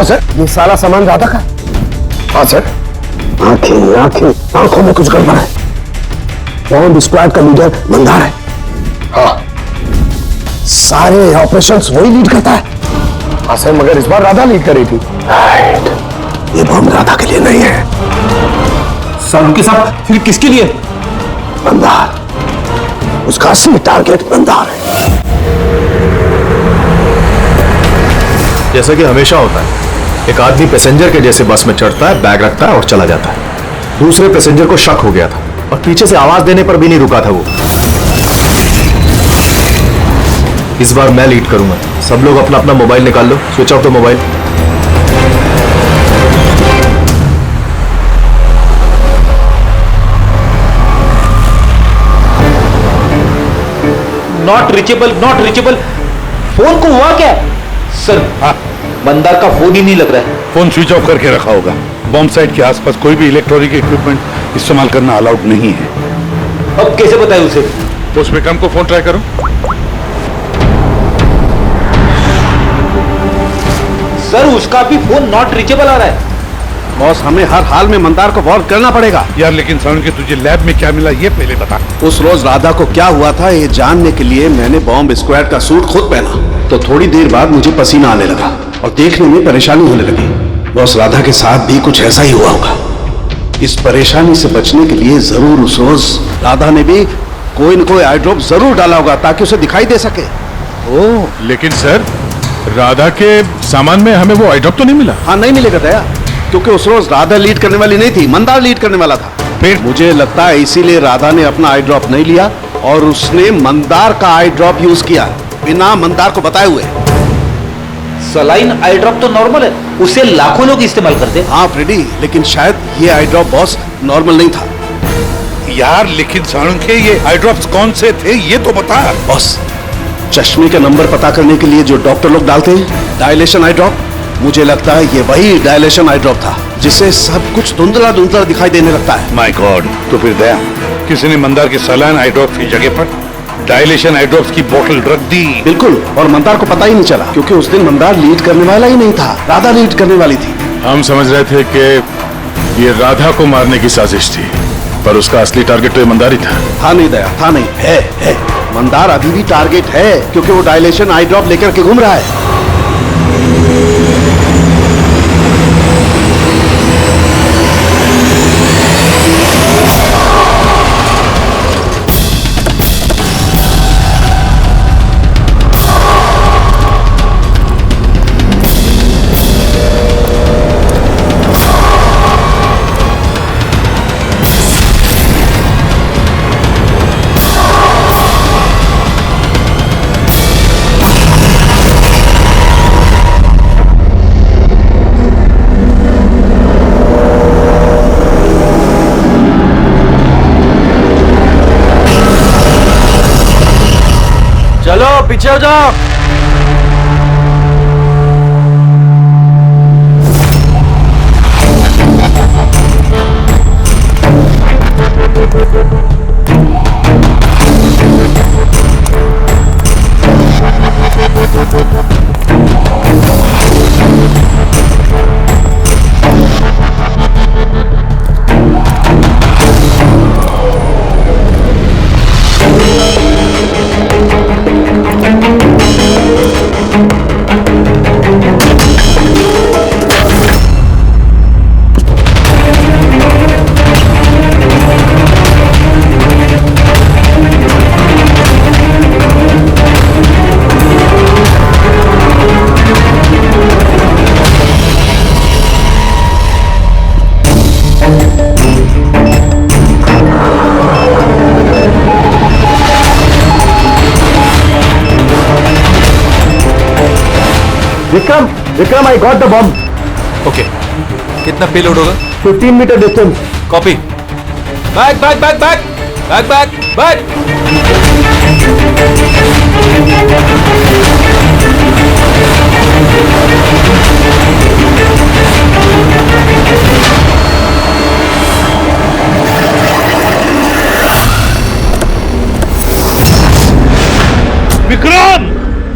[SPEAKER 9] सर ये सारा सामान राधा का? हाँ सर। आंखों में कुछ गड़बड़ है। बॉम्ब स्क्वाड का लीडर मंदार है। हाँ, सारे ऑपरेशंस वही लीड करता है। हाँ सर, मगर इस बार राधा लीड कर रही थी। राइट, ये बॉम्ब राधा के लिए नहीं है।
[SPEAKER 13] सर उनके साथ फिर किसके लिए?
[SPEAKER 9] मंदार, उसका असली टारगेट मंदार है।
[SPEAKER 1] जैसा कि हमेशा होता है, एक आदमी पैसेंजर के जैसे बस में चढ़ता है, बैग रखता है और चला जाता है। दूसरे पैसेंजर को शक हो गया था और पीछे से आवाज देने पर भी नहीं रुका था वो। इस बार मैं लीड करूंगा। सब लोग अपना अपना मोबाइल निकाल लो, switch off the mobile.
[SPEAKER 13] Not reachable. Phone को हुआ क्या? सर हाँ, मंदार का फोन ही नहीं लग रहा है।
[SPEAKER 8] फोन स्विच ऑफ करके रखा होगा। बॉम्ब साइट के आसपास कोई भी इलेक्ट्रॉनिक इक्विपमेंट इस्तेमाल करना अलाउड नहीं है।
[SPEAKER 13] अब कैसे बताएं उसे?
[SPEAKER 8] तो उस बेकम को फोन ट्राई करो।
[SPEAKER 13] सर उसका भी फोन नॉट रीचेबल आ रहा है।
[SPEAKER 10] बॉस, हमें हर हाल में मंदार को वॉर करना पड़ेगा।
[SPEAKER 8] यार लेकिन साउंड के तुझे लैब में क्या मिला ये पहले बता।
[SPEAKER 10] उस रोज राधा को क्या हुआ था ये जानने के लिए मैंने बॉम्ब स्क्वाड का सूट खुद पहना, तो थोड़ी देर बाद मुझे पसीना आने लगा और देखने में परेशानी होने लगी। बॉस, राधा के साथ भी कुछ ऐसा ही हुआ होगा। इस परेशानी से बचने के लिए जरूर उस रोज राधा ने भी कोई न कोई आई ड्रॉप जरूर डाला होगा ताकि उसे दिखाई दे सके।
[SPEAKER 8] ओह, लेकिन सर राधा के सामान में हमें वो आई ड्रॉप तो नहीं मिला।
[SPEAKER 10] हाँ, नहीं मिलेगा दया, क्योंकि उस रोज राधा लीड करने वाली नहीं थी, मंदार लीड करने वाला था। फिर मुझे लगता है इसीलिए राधा ने अपना आई ड्रॉप नहीं लिया और उसने मंदार का आई ड्रॉप यूज किया बिना मंदार को बताए हुए।
[SPEAKER 13] सलाइन आई ड्रॉप तो नॉर्मल है, उसे लाखों लोग इस्तेमाल करते हैं।
[SPEAKER 10] हाँ फ्रेडी, लेकिन शायद ये आई ड्रॉप बॉस नॉर्मल नहीं था।
[SPEAKER 8] यार लेकिन साळुंखे ये आई ड्रॉप्स कौन से थे ये तो बता।
[SPEAKER 10] बॉस, चश्मे का नंबर पता करने के लिए जो डॉक्टर लोग डालते हैं डायलेशन आई ड्रॉप, मुझे लगता है ये वही डायलेशन आई ड्रॉप था जिससे सब कुछ धुंधला धुंधला दिखाई देने लगता है।
[SPEAKER 8] माय गॉड, तो फिर दया किसी ने मंदार के सलाइन आई ड्रॉप की जगह पर डायलेशन आई ड्रॉप्स की बोतल रख दी।
[SPEAKER 10] बिल्कुल, और मंदार को पता ही नहीं चला क्योंकि उस दिन मंदार लीड करने वाला ही नहीं था, राधा लीड करने वाली थी।
[SPEAKER 8] हम समझ रहे थे कि ये राधा को मारने की साजिश थी, पर उसका असली टारगेट तो ये मंदार ही था।
[SPEAKER 10] था नहीं दया, था नहीं, है। मंदार अभी भी टारगेट है क्योंकि वो डायलेशन आई ड्रॉप लेकर के घूम रहा है।
[SPEAKER 7] हो जाओ।
[SPEAKER 3] Vikram, I got the bomb.
[SPEAKER 7] Okay, कितना पेलोड होगा?
[SPEAKER 3] 15 metre distance.
[SPEAKER 7] Copy. Back.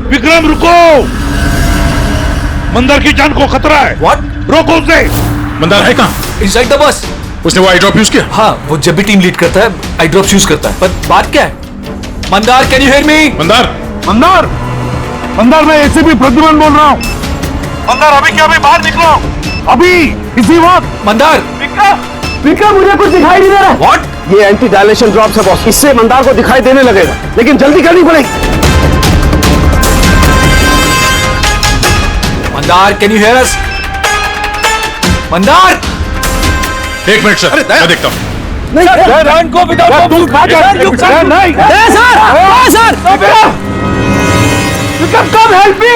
[SPEAKER 8] Vikram रुको, मंदार की जान को खतरा है।
[SPEAKER 7] What?
[SPEAKER 8] रोको उसे। मंदार है कहाँ?
[SPEAKER 7] Inside the bus.
[SPEAKER 8] उसने वो आई ड्रॉप यूज किया?
[SPEAKER 7] हाँ, वो जब भी टीम लीड करता है आई ड्रॉप यूज करता है। पर बात क्या है? Mandar, can you hear me?
[SPEAKER 8] Mandar मैं एसीपी प्रद्युमन बोल रहा हूँ। मंदार अभी क्या, अभी बाहर निकलो, अभी इसी वक्त।
[SPEAKER 7] मंदार,
[SPEAKER 3] विक्रम, मुझे कुछ दिखाई नहीं दे रहा.
[SPEAKER 7] व्हाट?
[SPEAKER 9] ये एंटी डायलेशन ड्रॉप्स है बॉस, इससे मंदार को दिखाई देने लगेगा, लेकिन जल्दी करनी पड़ेगी.
[SPEAKER 7] मंदार, कैन यू हियर अस? मंदार,
[SPEAKER 8] एक मिनट सर, मैं देखता हूँ।
[SPEAKER 3] नहीं सर, विक्रम, कम हेल्प मी.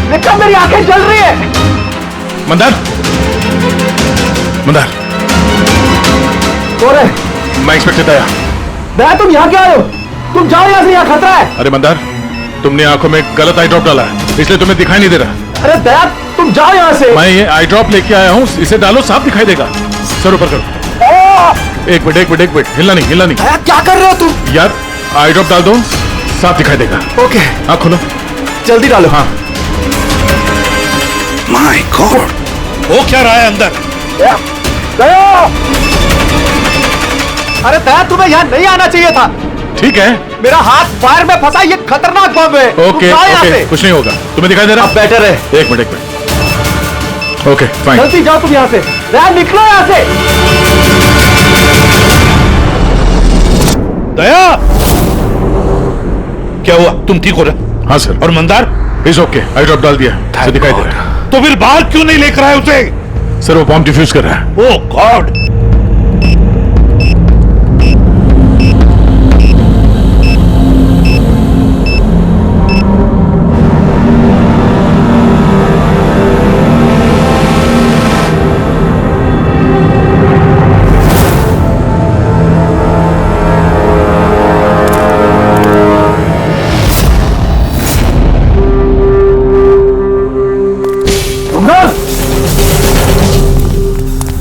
[SPEAKER 3] विक्रम, मेरी आंखें जल रही है.
[SPEAKER 8] मंदार
[SPEAKER 3] कौन है?
[SPEAKER 8] मैं इंस्पेक्टर दया.
[SPEAKER 3] दया, तुम यहाँ क्या आए हो? तुम जाओ यहाँ से, यहाँ खतरा है.
[SPEAKER 8] अरे मंदार, तुमने आंखों में गलत आई ड्रॉप डाला है, इसलिए तुम्हें दिखाई नहीं दे रहा.
[SPEAKER 3] अरे दया, तुम जाओ यहाँ से.
[SPEAKER 8] मैं ये आई ड्रॉप लेके आया हूँ, इसे डालो, साफ दिखाई देगा. सर ऊपर करो. एक मिनट, हिलना नहीं.
[SPEAKER 7] दया, क्या कर रहे हो तुम?
[SPEAKER 8] यार, आई ड्रॉप डाल दो, साफ दिखाई देगा.
[SPEAKER 7] ओके,
[SPEAKER 8] आँख खोलो.
[SPEAKER 7] जल्दी डालो.
[SPEAKER 8] हाँ. माय गॉड, वो क्या रहा है अंदर?
[SPEAKER 3] दया! अरे दया, तुम्हें यहाँ नहीं आना चाहिए था.
[SPEAKER 8] ठीक है,
[SPEAKER 3] मेरा हाथ फायर में फंसा, ये खतरनाक बम है.
[SPEAKER 8] ओके, कुछ नहीं होगा. तुम्हें दिखाई दे रहा?
[SPEAKER 3] अब बेटर है.
[SPEAKER 8] एक मिनट. Okay, fine.
[SPEAKER 3] जल्दी जाओ तुम यहाँ से. दया, निकलो यहाँ से.
[SPEAKER 8] दया, क्या हुआ? तुम ठीक हो रहे? हाँ सर. और Mandar? Is okay, I drop डाल दिया, उसे दिखाई दे रहा है. तो फिर बाहर क्यों नहीं लेकर आए उसे? सर, वो बॉम्ब डिफ्यूज कर रहा है. ओह गॉड.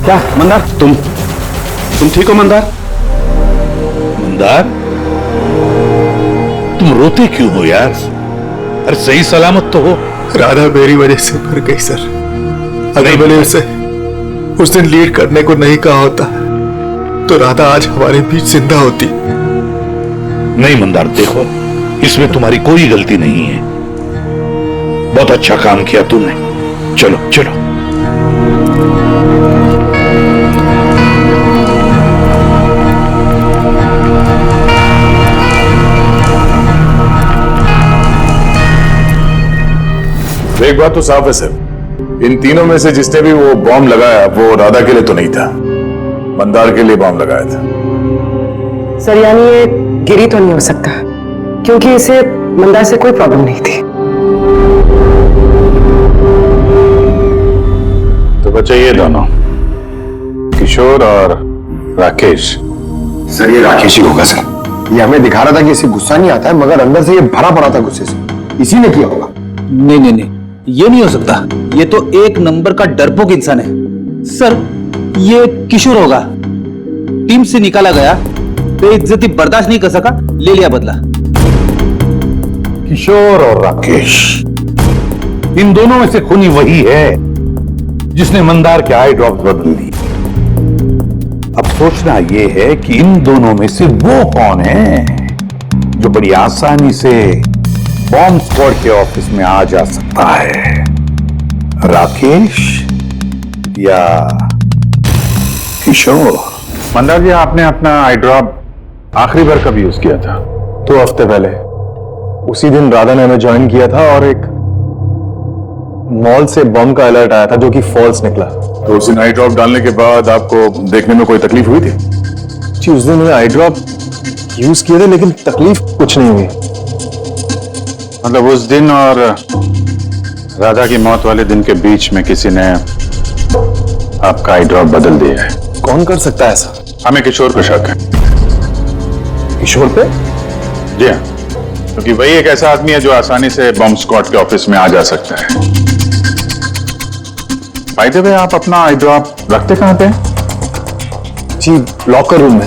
[SPEAKER 9] क्या मंदार, तुम ठीक हो मंदार?
[SPEAKER 8] तुम रोते क्यों हो यार? अरे सही सलामत तो हो.
[SPEAKER 1] राधा मेरी वजह से मर गई सर. अगर मैंने उसे उस दिन लीड करने को नहीं कहा होता तो राधा आज हमारे बीच जिंदा होती.
[SPEAKER 8] नहीं मंदार, देखो, इसमें तुम्हारी कोई गलती नहीं है. बहुत अच्छा काम किया तुमने. चलो.
[SPEAKER 4] एक बात तो साफ है सर, इन तीनों में से जिसने भी वो बॉम्ब लगाया वो राधा के लिए तो नहीं था, मंदार के लिए बॉम्ब लगाया था.
[SPEAKER 2] सर, यानी ये
[SPEAKER 6] गिरी तो नहीं हो सकता, क्योंकि इसे मंदार से कोई प्रॉब्लम नहीं थी।
[SPEAKER 4] तो बच्चे ये दोनों किशोर और राकेश।
[SPEAKER 9] सर ये राकेश ही होगा सर। ये हमें दिखा रहा था कि इसे गुस्सा नहीं आता है, मगर अंदर से ये भरा पड़ा था गुस्से से। इसी ने किया होगा।
[SPEAKER 13] नहीं नहीं नहीं, ये नहीं हो सकता। ये तो एक नंबर का डरपोक इंसान है सर। ये किशोर होगा, टीम से निकाला गया, बेइज्जती बर्दाश्त नहीं कर सका, ले लिया बदला।
[SPEAKER 8] किशोर और राकेश, इन दोनों में से खूनी वही है जिसने मंदार के आई ड्रॉप्स बदल दी। अब सोचना यह है कि इन दोनों में से वो कौन है जो बड़ी आसानी से बॉम्ब स्क्वाड के ऑफिस में आ जा सकता है, राकेश या किशोर? मंदार जी, आपने अपना आई ड्रॉप आखिरी बार कब यूज किया था?
[SPEAKER 1] 2 हफ्ते पहले। उसी दिन राधा ने हमें ज्वाइन किया था और एक मॉल से बम का अलर्ट आया था जो कि फॉल्स निकला।
[SPEAKER 4] तो उस दिन आई ड्रॉप डालने के बाद आपको देखने में कोई तकलीफ हुई थी?
[SPEAKER 1] जी, उस दिन मैंने आई ड्रॉप यूज किए थे, लेकिन तकलीफ कुछ नहीं हुई।
[SPEAKER 4] मतलब उस दिन और राधा की मौत वाले दिन के बीच में किसी ने आपका आई ड्रॉप बदल दिया है।
[SPEAKER 1] कौन कर सकता है ऐसा?
[SPEAKER 4] हमें किशोर को शक है।
[SPEAKER 1] किशोर पे?
[SPEAKER 4] जी हाँ, क्योंकि वही एक ऐसा आदमी है जो आसानी से बॉम्ब स्क्वाड के ऑफिस में आ जा सकता है। बाय द वे, आप अपना आई ड्रॉप रखते कहां पे?
[SPEAKER 1] जी, लॉकर रूम में।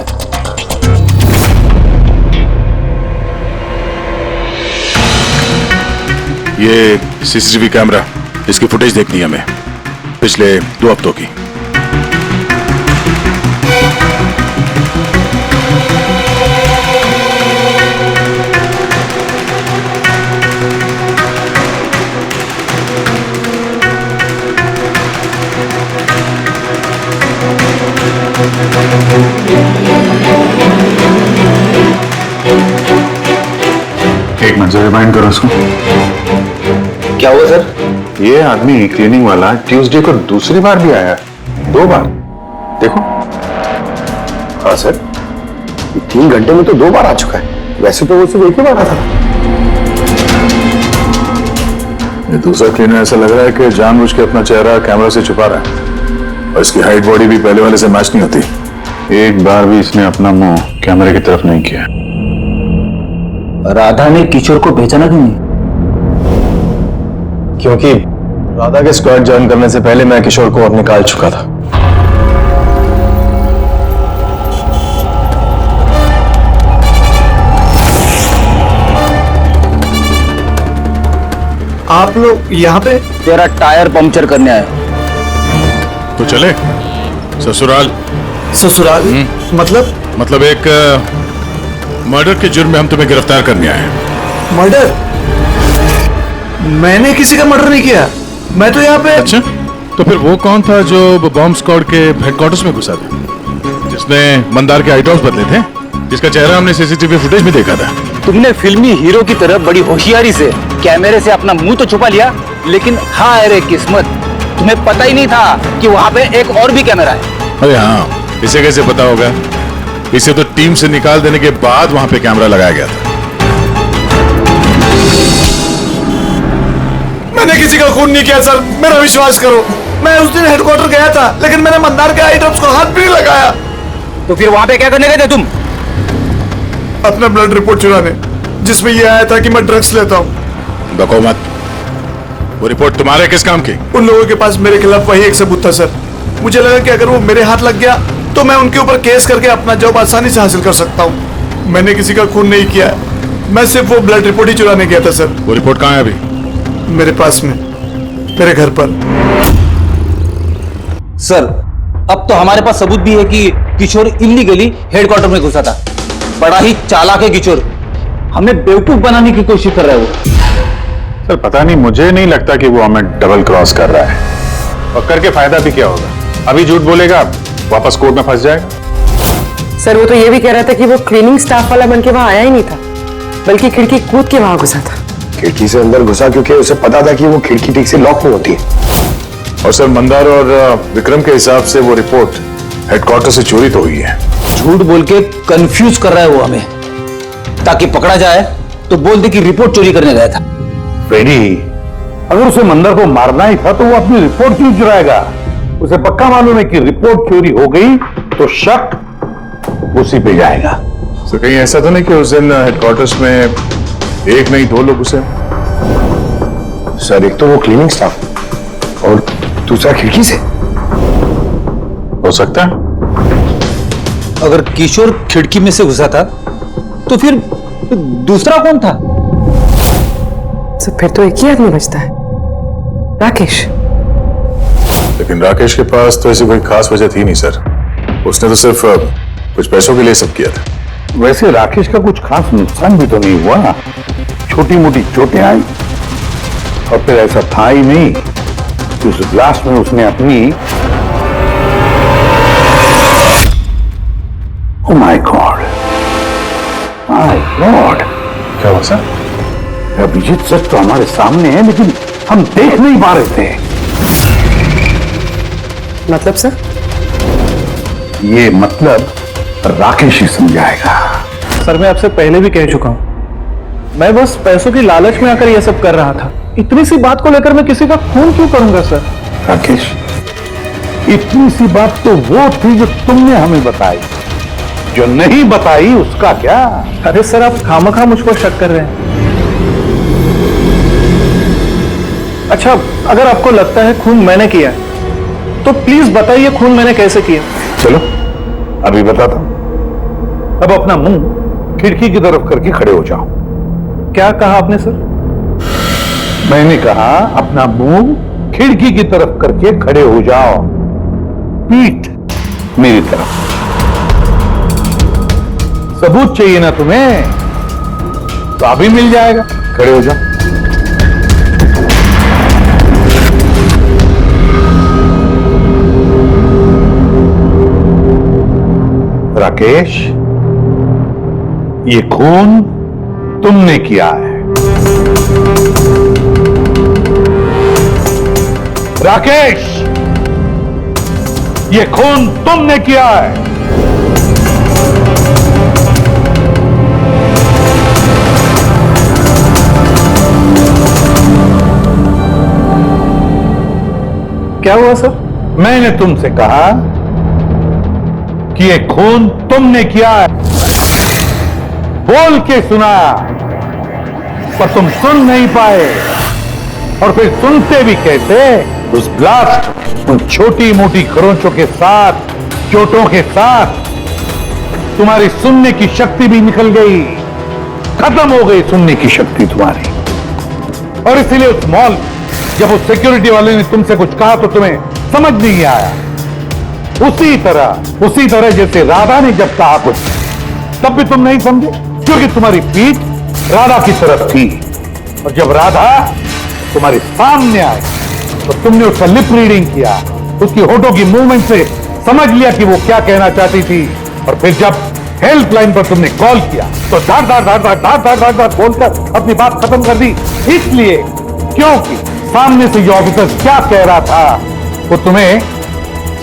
[SPEAKER 4] ये सीसीटीवी कैमरा, इसकी फुटेज देखनी है हमें पिछले 2 हफ्तों की। एक मिनट से रिमाइंड करो उसको।
[SPEAKER 13] क्या हुआ सर?
[SPEAKER 4] ये आदमी क्लीनिंग वाला ट्यूसडे को दूसरी बार भी आया, 2 बार। देखो।
[SPEAKER 9] हाँ सर, 3 घंटे में तो 2 बार आ चुका है। वैसे तो वो सिर्फ 1 ही बार आता था।
[SPEAKER 4] ये दूसरा क्लीनर ऐसा लग रहा है कि जानबूझ के अपना चेहरा कैमरा से छुपा रहा है, और इसकी हाइट बॉडी भी पहले वाले से मैच नहीं होती। एक बार भी इसने अपना मुंह कैमरे की तरफ नहीं किया।
[SPEAKER 13] राधा ने किशोर को पहचाना क्यों नहीं?
[SPEAKER 1] क्योंकि राधा के स्क्वाड ज्वाइन करने से पहले मैं किशोर को अब निकाल चुका था।
[SPEAKER 3] आप लोग यहाँ पे?
[SPEAKER 13] तेरा टायर पंक्चर करने आए।
[SPEAKER 4] तो चले ससुराल।
[SPEAKER 3] ससुराल? मतलब
[SPEAKER 4] एक मर्डर के जुर्म में हम तुम्हें गिरफ्तार करने आए हैं।
[SPEAKER 3] मर्डर? मैंने किसी का मर्डर नहीं किया। मैं तो यहाँ पे।
[SPEAKER 4] अच्छा, तो फिर वो कौन था जो बॉम्ब स्क्वाड के हेडक्वार्टर्स में घुसा था, जिसने मंदार के आई ड्रॉप्स बदले थे, जिसका चेहरा हमने सीसीटीवी फुटेज में देखा था?
[SPEAKER 13] तुमने फिल्मी हीरो की तरह बड़ी होशियारी से कैमरे से अपना मुंह तो छुपा लिया, लेकिन हाय रे किस्मत, तुम्हें पता ही नहीं था कि वहां पे एक और भी कैमरा है।
[SPEAKER 4] अरे हाँ, इसे कैसे पता होगा? इसे तो टीम से निकाल देने के बाद वहां पे कैमरा लगाया गया था।
[SPEAKER 3] मैंने किसी का खून नहीं किया सर, मेरा विश्वास करो। मैं उस दिन हेडक्वार्टर गया था, लेकिन मैंने मंदार के आई ड्रॉप्स को हाथ भी नहीं लगाया।
[SPEAKER 13] तो फिर वहां पे क्या करने गए थे तुम?
[SPEAKER 3] अपना ब्लड रिपोर्ट चुराने, जिसमें यह आया था कि मैं ड्रग्स लेता हूँ।
[SPEAKER 4] बको मत। वो रिपोर्ट तुम्हारे किस काम की?
[SPEAKER 3] उन लोगों के पास मेरे खिलाफ वही एक सबूत था सर। मुझे लगा कि अगर वो मेरे हाथ लग गया तो मैं उनके ऊपर केस करके अपना जॉब आसानी से हासिल कर सकता हूँ। मैंने किसी का खून नहीं किया, मैं सिर्फ वो ब्लड रिपोर्ट ही चुराने गया था सर।
[SPEAKER 4] वो रिपोर्ट कहाँ है अभी?
[SPEAKER 3] मेरे पास में, मेरे घर पर।
[SPEAKER 13] सर, अब तो हमारे पास सबूत भी है कि किशोर इल्लीगली हेडक्वार्टर में घुसा था। बड़ा ही चालाक है किशोर, हमें बेवकूफ बनाने की कोशिश कर रहा है वो।
[SPEAKER 4] सर पता नहीं, मुझे नहीं लगता कि वो हमें डबल क्रॉस कर रहा है, और करके फायदा भी क्या होगा? अभी झूठ बोलेगा, वापस कोर्ट में फंस जाएगा।
[SPEAKER 6] सर वो तो ये भी कह रहा था कि वो क्लीनिंग स्टाफ वाला बन के वहां आया ही नहीं था, बल्कि खिड़की कूद के वहां घुसा था।
[SPEAKER 9] खिड़की से अंदर घुसा क्योंकि उसे पता था कि वो खिड़की ठीक से लॉक नहीं होती है।
[SPEAKER 4] और सर मंदार और विक्रम के हिसाब से वो रिपोर्ट हेडक्वार्टर से चोरी तो हुई है।
[SPEAKER 13] झूठ बोल के कंफ्यूज कर रहा है वो हमें। ताकि पकड़ा जाए तो बोल दे कि रिपोर्ट चोरी करने गया था।
[SPEAKER 8] फ्रेडी, अगर उसे मंदर को मारना ही था तो वो अपनी रिपोर्ट क्यों चुराएगा? उसे पक्का मालूम है कि रिपोर्ट चोरी हो गई तो शक उसी पे जाएगा।
[SPEAKER 4] तो कहीं ऐसा तो नहीं कि उस दिन हेडक्वार्टर्स में एक नहीं 2 लोग उसे?
[SPEAKER 9] सर, एक तो वो क्लीनिंग स्टाफ और दूसरा खिड़की से।
[SPEAKER 4] हो सकता है।
[SPEAKER 13] अगर किशोर खिड़की में से घुसा था तो फिर दूसरा कौन था?
[SPEAKER 6] तो फिर तो एक ही आदमी बचता है, राकेश।
[SPEAKER 4] लेकिन राकेश के पास तो ऐसी कोई खास वजह थी नहीं सर। उसने तो सिर्फ कुछ पैसों के लिए सब किया था।
[SPEAKER 8] वैसे राकेश का कुछ खास नुकसान भी तो नहीं हुआ। छोटी मोटी चोटें आई और फिर ऐसा था ही नहीं कि उस ब्लास्ट में उसने अपनी oh my God, my God.
[SPEAKER 4] क्या हुआ सर?
[SPEAKER 8] अभिजीत सच तो हमारे सामने है लेकिन हम देख नहीं पा रहे थे।
[SPEAKER 6] मतलब सर?
[SPEAKER 8] ये मतलब राकेश ही समझाएगा।
[SPEAKER 11] सर, मैं आपसे पहले भी कह चुका हूं, मैं बस पैसों की लालच में आकर यह सब कर रहा था। इतनी सी बात को लेकर मैं किसी का खून क्यों करूंगा सर?
[SPEAKER 8] राकेश, इतनी सी बात तो वो थी जो तुमने हमें बताई, जो नहीं बताई उसका क्या?
[SPEAKER 11] अरे सर, आप खामखा मुझ पर शक कर रहे हैं। अच्छा, अगर आपको लगता है खून मैंने किया है तो प्लीज बताइए खून मैंने कैसे किया।
[SPEAKER 8] चलो अभी बताता हूं। अब अपना मुंह खिड़की की तरफ करके खड़े हो जाओ।
[SPEAKER 11] क्या कहा आपने सर?
[SPEAKER 8] मैंने कहा अपना मुंह खिड़की की तरफ करके खड़े हो जाओ, पीठ मेरी तरफ। सबूत चाहिए ना तुम्हें? तो अभी मिल जाएगा। खड़े हो जाओ। राकेश, ये खून तुमने किया है। राकेश, ये खून तुमने किया है।
[SPEAKER 11] क्या हुआ सर?
[SPEAKER 8] मैंने तुमसे कहा कि ये खून तुमने किया है, बोल के सुनाया, पर तुम सुन नहीं पाए। और फिर सुनते भी कैसे? उस ब्लास्ट, उन छोटी मोटी खरोंचों के साथ, चोटों के साथ तुम्हारी सुनने की शक्ति भी निकल गई, खत्म हो गई सुनने की शक्ति तुम्हारी। और इसीलिए उस मॉल जब उस सिक्योरिटी वाले ने तुमसे कुछ कहा तो तुम्हें समझ नहीं आया। उसी तरह जैसे राधा ने जब कहा कुछ तब भी तुम नहीं समझे, क्योंकि तुम्हारी पीठ राधा की तरफ थी। और जब राधा तुम्हारे सामने आई तो तुमने उसका लिप रीडिंग किया, उसकी होठों की मूवमेंट से समझ लिया कि वो क्या कहना चाहती थी। और फिर जब हेल्पलाइन पर तुमने कॉल किया तो धार बोलकर अपनी बात खत्म कर दी। इसलिए क्योंकि सामने से ये ऑफिसर क्या कह रहा था वो तुम्हें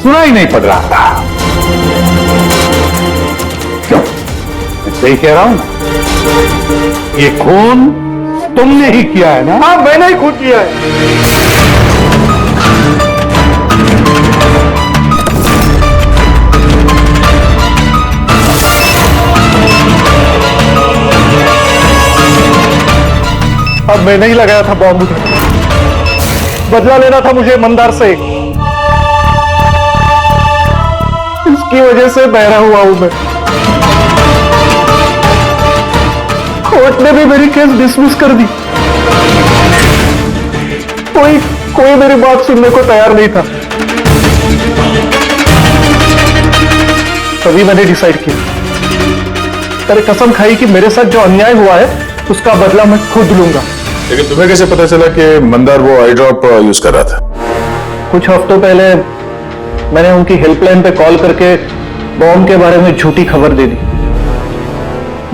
[SPEAKER 8] सुनाई नहीं पड़ रहा था। क्यों? मैं सही कह रहा हूं ना? ये खून तुमने ही किया है ना?
[SPEAKER 11] हाँ, मैंने ही खून किया है। अब मैंने ही लगाया था बॉम्ब। मुझे बदला लेना था मुझे मंदार से। इसकी वजह से बहरा हुआ हूं मैं। कोर्ट ने भी मेरी केस डिसमिस कर दी। कोई मेरी बात सुनने को तैयार नहीं था। तभी मैंने डिसाइड किया, तेरे कसम खाई कि मेरे साथ जो अन्याय हुआ है उसका बदला मैं खुद लूंगा।
[SPEAKER 4] लेकिन तुम्हें कैसे पता चला कि मंदार वो आई ड्रॉप यूज कर रहा था?
[SPEAKER 11] कुछ हफ्तों पहले मैंने उनकी हेल्पलाइन पे कॉल करके बॉम्ब के बारे में झूठी खबर दे दी।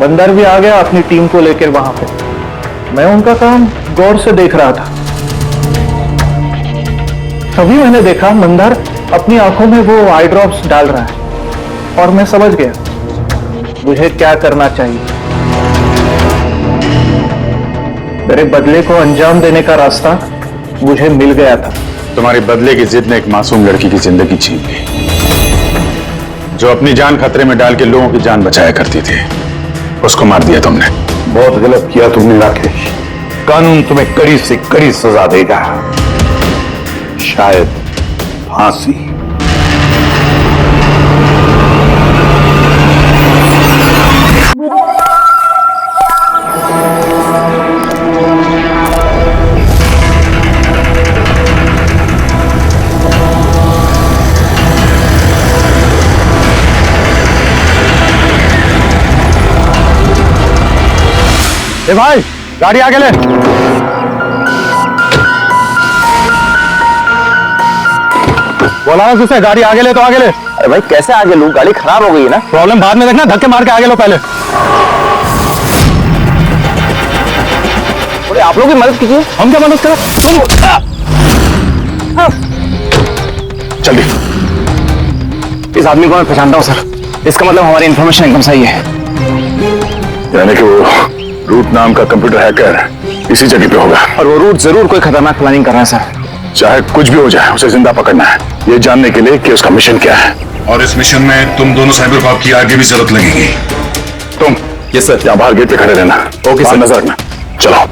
[SPEAKER 11] मंदार भी आ गया अपनी टीम को लेकर वहां पे। मैं उनका काम गौर से देख रहा था। तभी मैंने देखा मंदार अपनी आंखों में वो आई ड्रॉप्स डाल रहा है और मैं समझ गया मुझे क्या करना चाहिए। मेरे बदले को अंजाम देने का रास्ता मुझे मिल गया था।
[SPEAKER 4] तुम्हारी बदले की जिद ने एक मासूम लड़की की जिंदगी छीन ली, जो अपनी जान खतरे में डाल के लोगों की जान बचाया करती थी। उसको मार दिया तुमने।
[SPEAKER 8] बहुत गलत किया तुमने राकेश। कानून तुम्हें कड़ी से कड़ी सजा देगा, शायद फांसी।
[SPEAKER 5] ए भाई, गाड़ी आगे ले। बोला है तुझसे, गाड़ी आगे ले तो आगे ले।
[SPEAKER 13] अरे भाई कैसे आगे लूं, गाड़ी खराब हो गई है ना।
[SPEAKER 5] प्रॉब्लम बाद में देखना, धक्के मार के आगे लो पहले।
[SPEAKER 13] अरे आप लोग की मदद कीजिए।
[SPEAKER 5] हम क्या मदद करें?
[SPEAKER 13] जल्दी। इस आदमी को मैं पहचानता हूँ सर। इसका मतलब हमारी इन्फॉर्मेशन एकदम सही है।
[SPEAKER 4] यानी कि वो रूट नाम का कंप्यूटर हैकर इसी जगह पे होगा।
[SPEAKER 13] और वो रूट जरूर कोई खतरनाक प्लानिंग कर रहा है सर।
[SPEAKER 4] चाहे कुछ भी हो जाए, उसे जिंदा पकड़ना है, ये जानने के लिए कि उसका मिशन क्या है।
[SPEAKER 14] और इस मिशन में तुम दोनों साइबर कॉप की आगे भी जरूरत लगेगी।
[SPEAKER 4] तुम
[SPEAKER 1] यस सर,
[SPEAKER 4] यहाँ बाहर गेट पे खड़े रहना।
[SPEAKER 1] Okay sir.
[SPEAKER 4] नजर रखना। चलो।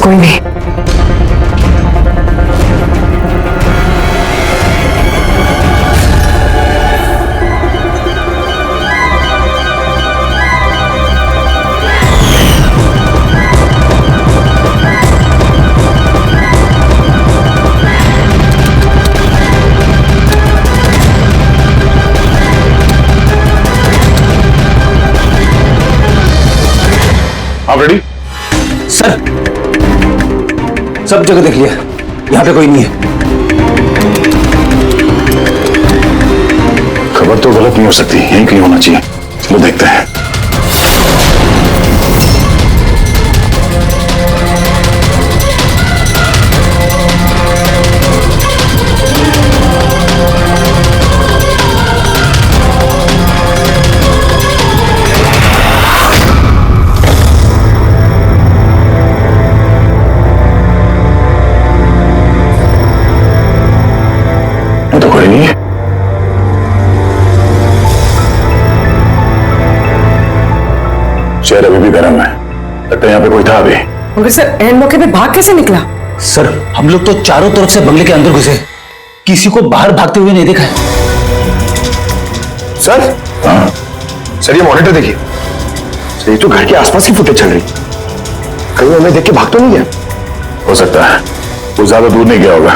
[SPEAKER 6] कोई नहीं।
[SPEAKER 4] आप रेडी?
[SPEAKER 13] सर सब जगह देख लिया, यहाँ पे कोई नहीं है।
[SPEAKER 4] खबर तो गलत नहीं हो सकती, यहीं कहीं होना चाहिए। चलो देखते हैं। तो कोई नहीं है। शहर अभी भी गर्म है, लगता है यहाँ पे कोई था अभी।
[SPEAKER 6] मगर सर एंड मौके पे भाग कैसे निकला?
[SPEAKER 13] सर हम लोग तो चारों तरफ से बंगले के अंदर घुसे, किसी को बाहर भागते हुए नहीं देखा है।
[SPEAKER 9] सर?
[SPEAKER 4] हाँ
[SPEAKER 9] सर ये मॉनिटर देखिए, ये तो घर के आसपास की फुटेज चल रही, कहीं हमें देख के भाग तो नहीं गया?
[SPEAKER 4] हो सकता है वो ज्यादा दूर नहीं गया होगा।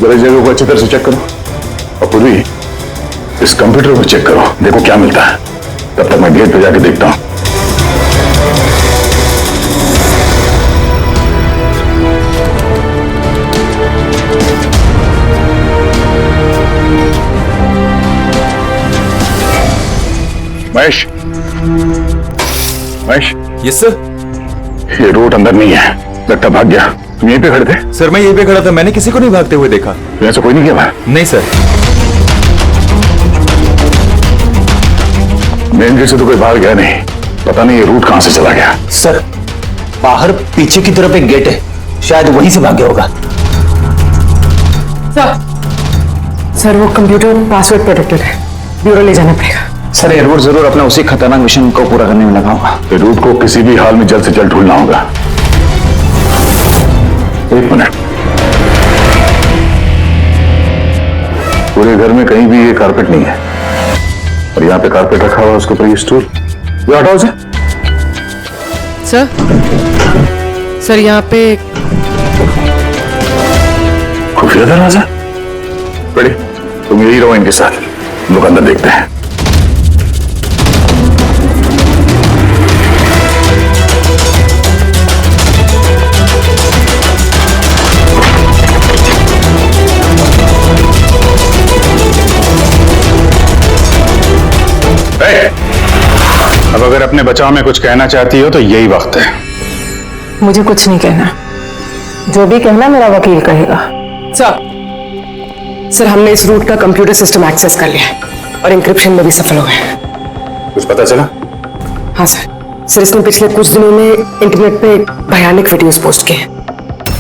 [SPEAKER 4] जरा इस जगह को अच्छी तरह से चेक करो, और पूरी इस कंप्यूटर को चेक करो, देखो क्या मिलता है। तब तक मैं गेट पे जाके देखता हूँ। महेश, महेश।
[SPEAKER 1] Yes sir.
[SPEAKER 4] ये रोड अंदर नहीं है, लगता भाग गया। तुम यहीं पे खड़े थे?
[SPEAKER 1] सर मैं यहीं पे खड़ा था, मैंने किसी को नहीं भागते हुए देखा।
[SPEAKER 4] ऐसा कोई नहीं किया बाहर?
[SPEAKER 1] नहीं सर।
[SPEAKER 4] मेन गेट से तो कोई बाहर गया नहीं, पता नहीं ये रूट कहां से चला गया।
[SPEAKER 13] सर बाहर पीछे की तरफ एक गेट है, शायद वहीं से भागे होगा।
[SPEAKER 6] सर वो कंप्यूटर पासवर्ड प्रोटेक्टेड है, ब्यूरो ले जाना पड़ेगा।
[SPEAKER 5] सर ये रूट जरूर अपने उसी खतरनाक मिशन को पूरा करने में लगा होगा।
[SPEAKER 4] ये रूट को किसी भी हाल में जल्द से जल्द ढूंढना होगा। एक मिनट, पूरे घर में कहीं भी ये कारपेट नहीं है और यहाँ पे कारपेट रखा हुआ है, उसके ऊपर ये स्टूल। ये हटाओ से।
[SPEAKER 6] सर यहाँ पे
[SPEAKER 4] खुफिया दरवाजा। बड़ी तुम यही रहो इनके साथ, हम लोग अंदर देखते हैं। अब अगर अपने बचाव में कुछ कहना चाहती हो तो यही वक्त है।
[SPEAKER 6] मुझे कुछ नहीं कहना, जो भी कहना मेरा वकील कहेगा। सर हमने इस रूट का कंप्यूटर सिस्टम एक्सेस कर लिया है और इंक्रिप्शन में भी सफल हो गए।
[SPEAKER 4] कुछ पता चला?
[SPEAKER 6] हाँ सर इसने पिछले कुछ दिनों में इंटरनेट पे भयानक वीडियोस पोस्ट किए।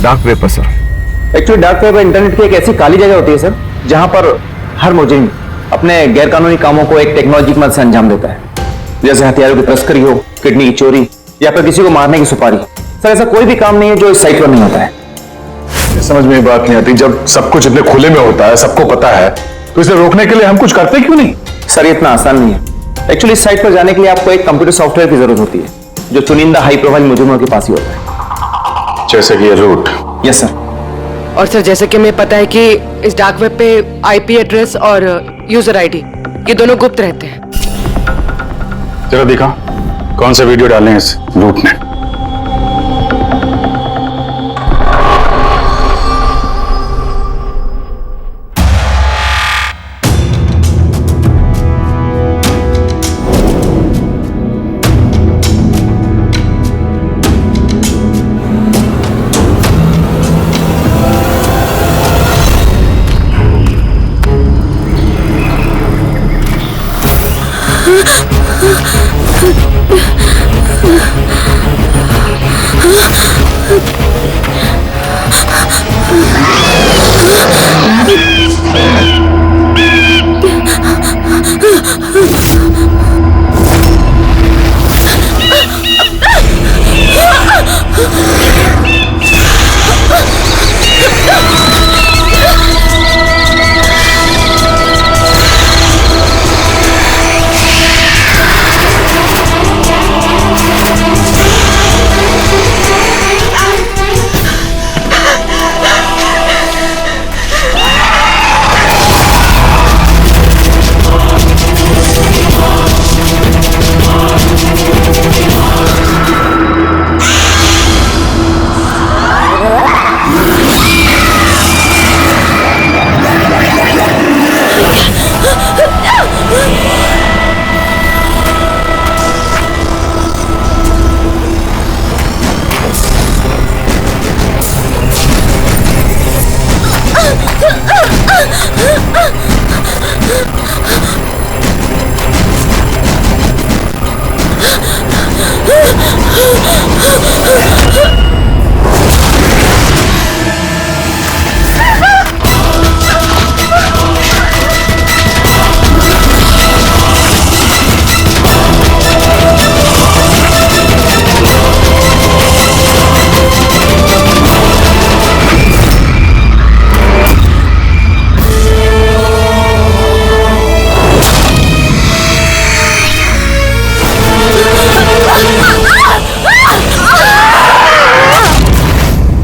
[SPEAKER 1] डार्क वेब पर sir.
[SPEAKER 5] Actually dark web internet की एक ऐसी काली जगह होती है सर, जहां पर हर मुजरिम अपने गैरकानूनी कामों को एक टेक्नोलॉजी की मदद से अंजाम देता है, जैसे हथियारों की तस्करी हो, किडनी की चोरी या फिर किसी को मारने की सुपारी। सर ऐसा कोई भी काम नहीं है जो इस साइट पर नहीं होता है।
[SPEAKER 4] समझ में बात नहीं आती, जब सब कुछ इतने खुले में होता है, सबको पता है, तो इसे रोकने के लिए हम कुछ करते क्यों नहीं?
[SPEAKER 5] सर ये इतना आसान नहीं है। एक्चुअली इस साइट पर जाने के लिए आपको एक कंप्यूटर सॉफ्टवेयर की जरूरत होती है, जो चुनिंदा हाई प्रोफाइल मुजरिमों के पास ही होता है।
[SPEAKER 4] जैसे कि ये रूट।
[SPEAKER 5] Yes sir.
[SPEAKER 6] और सर जैसे कि हमें पता है कि इस डार्क वेब पे आईपी एड्रेस और यूजर आईडी ये दोनों गुप्त रहते हैं।
[SPEAKER 4] जरा दिखा कौन सा वीडियो डालें इस रूट में।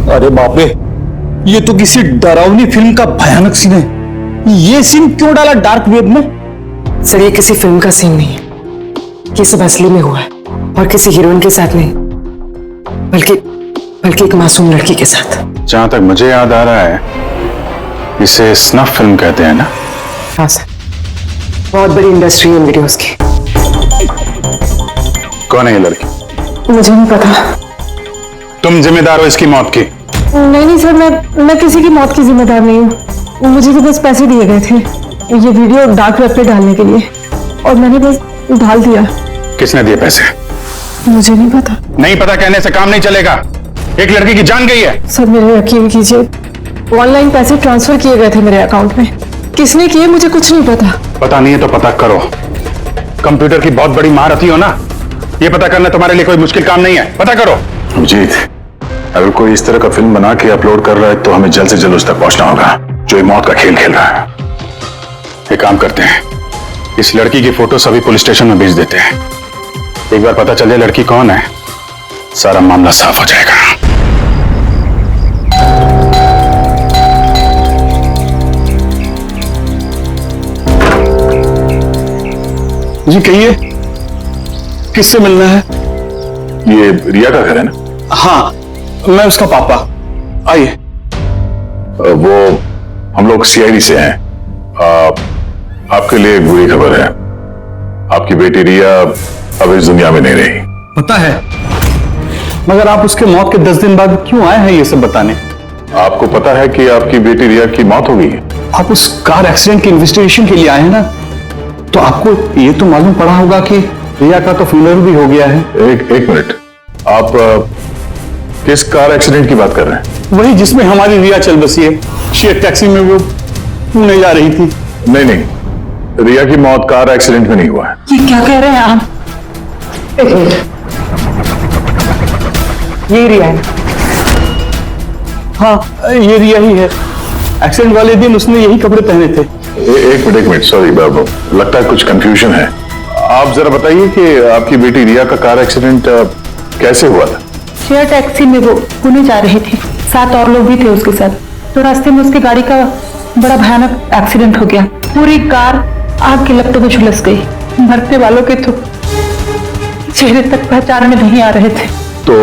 [SPEAKER 13] अरे बाप रे, ये तो किसी डरावनी फिल्म का भयानक सीन है। ये सीन क्यों डाला डार्क वेब में?
[SPEAKER 6] सर ये किसी फिल्म का सीन नहीं है, ये सब असली में हुआ है और किसी हीरोइन के साथ नहीं, बल्कि एक मासूम लड़की के साथ।
[SPEAKER 4] जहां तक मुझे याद आ रहा है इसे स्नफ फिल्म कहते हैं ना?
[SPEAKER 6] हाँ सर, बहुत बड़ी इंडस्ट्री है वीडियोस की।
[SPEAKER 4] कौन है ये लड़की?
[SPEAKER 6] मुझे नहीं पता।
[SPEAKER 4] तुम जिम्मेदार हो इसकी मौत की?
[SPEAKER 6] नहीं सर, मैं किसी की मौत की जिम्मेदार नहीं हूँ। मुझे तो बस पैसे दिए गए थे ये वीडियो डार्क वेब पे डालने के लिए, और मैंने बस डाल दिया।
[SPEAKER 4] किसने दिए पैसे?
[SPEAKER 6] मुझे नहीं पता।
[SPEAKER 4] नहीं पता कहने से काम नहीं चलेगा। एक लड़की की जान गई है।
[SPEAKER 6] सर मेरे यकीन कीजिए, ऑनलाइन पैसे ट्रांसफर किए गए थे मेरे अकाउंट में। किसने किए मुझे कुछ नहीं पता।
[SPEAKER 4] पता नहीं है तो पता करो। कंप्यूटर की बहुत बड़ी महारथी हो ना, ये पता करना तुम्हारे लिए कोई मुश्किल काम नहीं है। पता करो। अभिजीत, अगर कोई इस तरह का फिल्म बना के अपलोड कर रहा है तो हमें जल्द से जल्द उस तक पहुंचना होगा जो ये मौत का खेल खेल रहा है। एक काम करते हैं, इस लड़की की फोटो सभी पुलिस स्टेशन में भेज देते हैं। एक बार पता चल जाए लड़की कौन है, सारा मामला साफ हो जाएगा।
[SPEAKER 3] जी कहिए, किससे मिलना है?
[SPEAKER 4] ये रिया का घर है ना?
[SPEAKER 3] हाँ, मैं उसका पापा। आइए।
[SPEAKER 4] वो हम लोग सीआईडी से हैं। आपके लिए एक बुरी खबर है। आपकी बेटी रिया अब इस दुनिया में नहीं रही।
[SPEAKER 3] पता है, मगर आप उसके मौत के 10 दिन बाद क्यों आए हैं ये सब बताने?
[SPEAKER 4] आपको पता है कि आपकी बेटी रिया की मौत हो गई है?
[SPEAKER 3] आप उस कार एक्सीडेंट की इन्वेस्टिगेशन के लिए आए हैं ना, तो आपको ये तो मालूम पड़ा होगा कि रिया का तो फ्यूनरल भी हो गया है।
[SPEAKER 4] एक मिनट, आप किस कार एक्सीडेंट की बात कर रहे हैं?
[SPEAKER 3] वही जिसमें हमारी रिया चल बसी है। शेयर टैक्सी में वो पुणे जा रही थी।
[SPEAKER 4] नहीं, रिया की मौत कार एक्सीडेंट में नहीं हुआ है।
[SPEAKER 6] ये क्या कह रहे हैं आप? एक मिनट, ये रिया है।
[SPEAKER 3] हाँ, ये रिया ही है। एक्सीडेंट वाले दिन उसने यही कपड़े पहने थे।
[SPEAKER 4] एक मिनट, सॉरी बाबू, लगता है कुछ कंफ्यूजन है। आप जरा बताइए कि आपकी बेटी रिया का कार एक्सीडेंट कैसे हुआ था?
[SPEAKER 15] शेयर टैक्सी में वो पुणे जा रही थी, 7 और लोग भी थे उसके साथ। तो रास्ते में उसकी गाड़ी का बड़ा भयानक एक्सीडेंट हो गया। पूरी कार आग की लपटों में झुलस गई। मरने वालों के तो चेहरे तक पहचान में नहीं आ रहे थे।
[SPEAKER 4] तो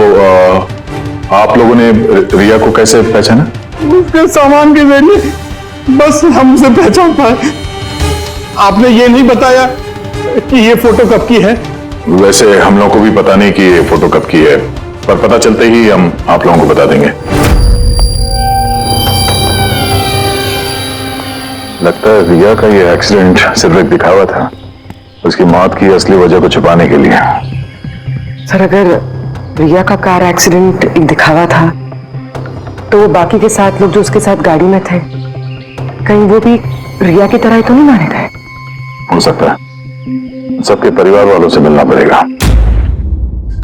[SPEAKER 4] आप लोगों ने रिया को कैसे पहचाना?
[SPEAKER 3] उसके सामान के जरिए बस हम उसे पहचान पाए। आपने ये नहीं बताया कि ये फोटो कब की है?
[SPEAKER 4] वैसे हम लोगों को भी पता नहीं कि ये फोटो कब की है, पर पता चलते ही हम आप लोगों को बता देंगे। लगता है रिया का ये एक्सीडेंट सिर्फ एक दिखावा था, उसकी मौत की असली वजह को छुपाने के लिए।
[SPEAKER 6] सर अगर रिया का कार एक्सीडेंट एक दिखावा था, तो वो बाकी के 7 लोग जो उसके साथ गाड़ी में थे, कहीं वो भी रिया की तरह ही तो नहीं मारे गए?
[SPEAKER 4] हो सकता है। सबके परिवार वालों से मिलना पड़ेगा।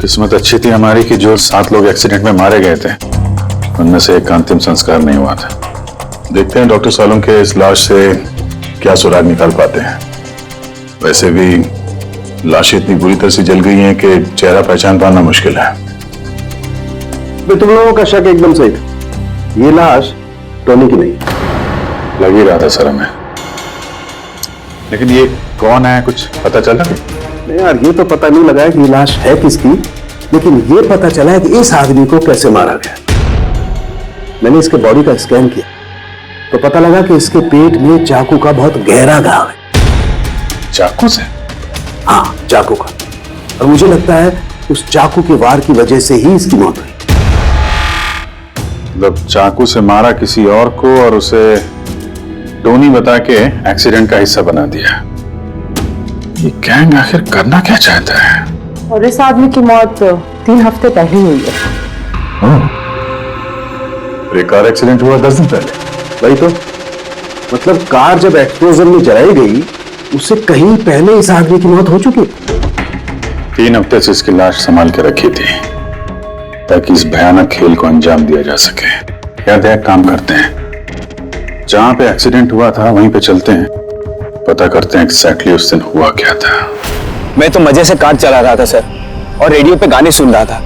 [SPEAKER 4] किस्मत अच्छी थी हमारी कि जो 7 लोग एक्सीडेंट में मारे गए थे, उनमें से एक का अंतिम संस्कार नहीं हुआ था। देखते हैं डॉक्टर सालों के इस लाश से क्या सुराग निकाल पाते हैं। वैसे भी लाशें इतनी बुरी तरह से जल गई हैं कि चेहरा पहचान पाना मुश्किल है।
[SPEAKER 9] तुम लोगों का शक एकदम सही था, ये लाश टोनी की नहीं।
[SPEAKER 4] लग ही रहा था सर हमें, लेकिन ये कौन है कुछ पता चला?
[SPEAKER 9] नहीं यार, ये तो पता नहीं लगा है कि ये लाश है किसकी, लेकिन ये पता चला है कि इस आदमी को कैसे मारा गया। मैंने इसके बॉडी का स्कैन किया तो पता लगा कि इसके पेट में चाकू का बहुत गहरा घाव है।
[SPEAKER 4] चाकू से?
[SPEAKER 9] हाँ, चाकू का। और मुझे लगता है उस चाकू के वार की वजह से ही इसकी मौत हुई।
[SPEAKER 4] मतलब चाकू से मारा किसी और को और उसे टोनी बता के एक्सीडेंट का हिस्सा बना दिया। ये गैंग आखिर करना क्या चाहता है?
[SPEAKER 6] और इस आदमी की मौत 3 हफ्ते पहले हुई है।
[SPEAKER 4] ये कार एक्सीडेंट हुआ 10 दिन पहले।
[SPEAKER 9] वही तो, मतलब कार जब एक्सप्लोजन में जलाई गई, उससे कहीं पहले इस आदमी की मौत हो चुकी।
[SPEAKER 4] 3 हफ्ते से इसकी लाश संभाल के रखी थी ताकि इस भयानक खेल को अंजाम दिया जा सके। याद है, काम करते हैं, जहां पे एक्सीडेंट हुआ था वहीं पे चलते हैं, पता करते हैं एग्जैक्टली उस दिन हुआ क्या था।
[SPEAKER 5] मैं तो मजे से कार चला रहा था सर, और रेडियो पे गाने सुन रहा था।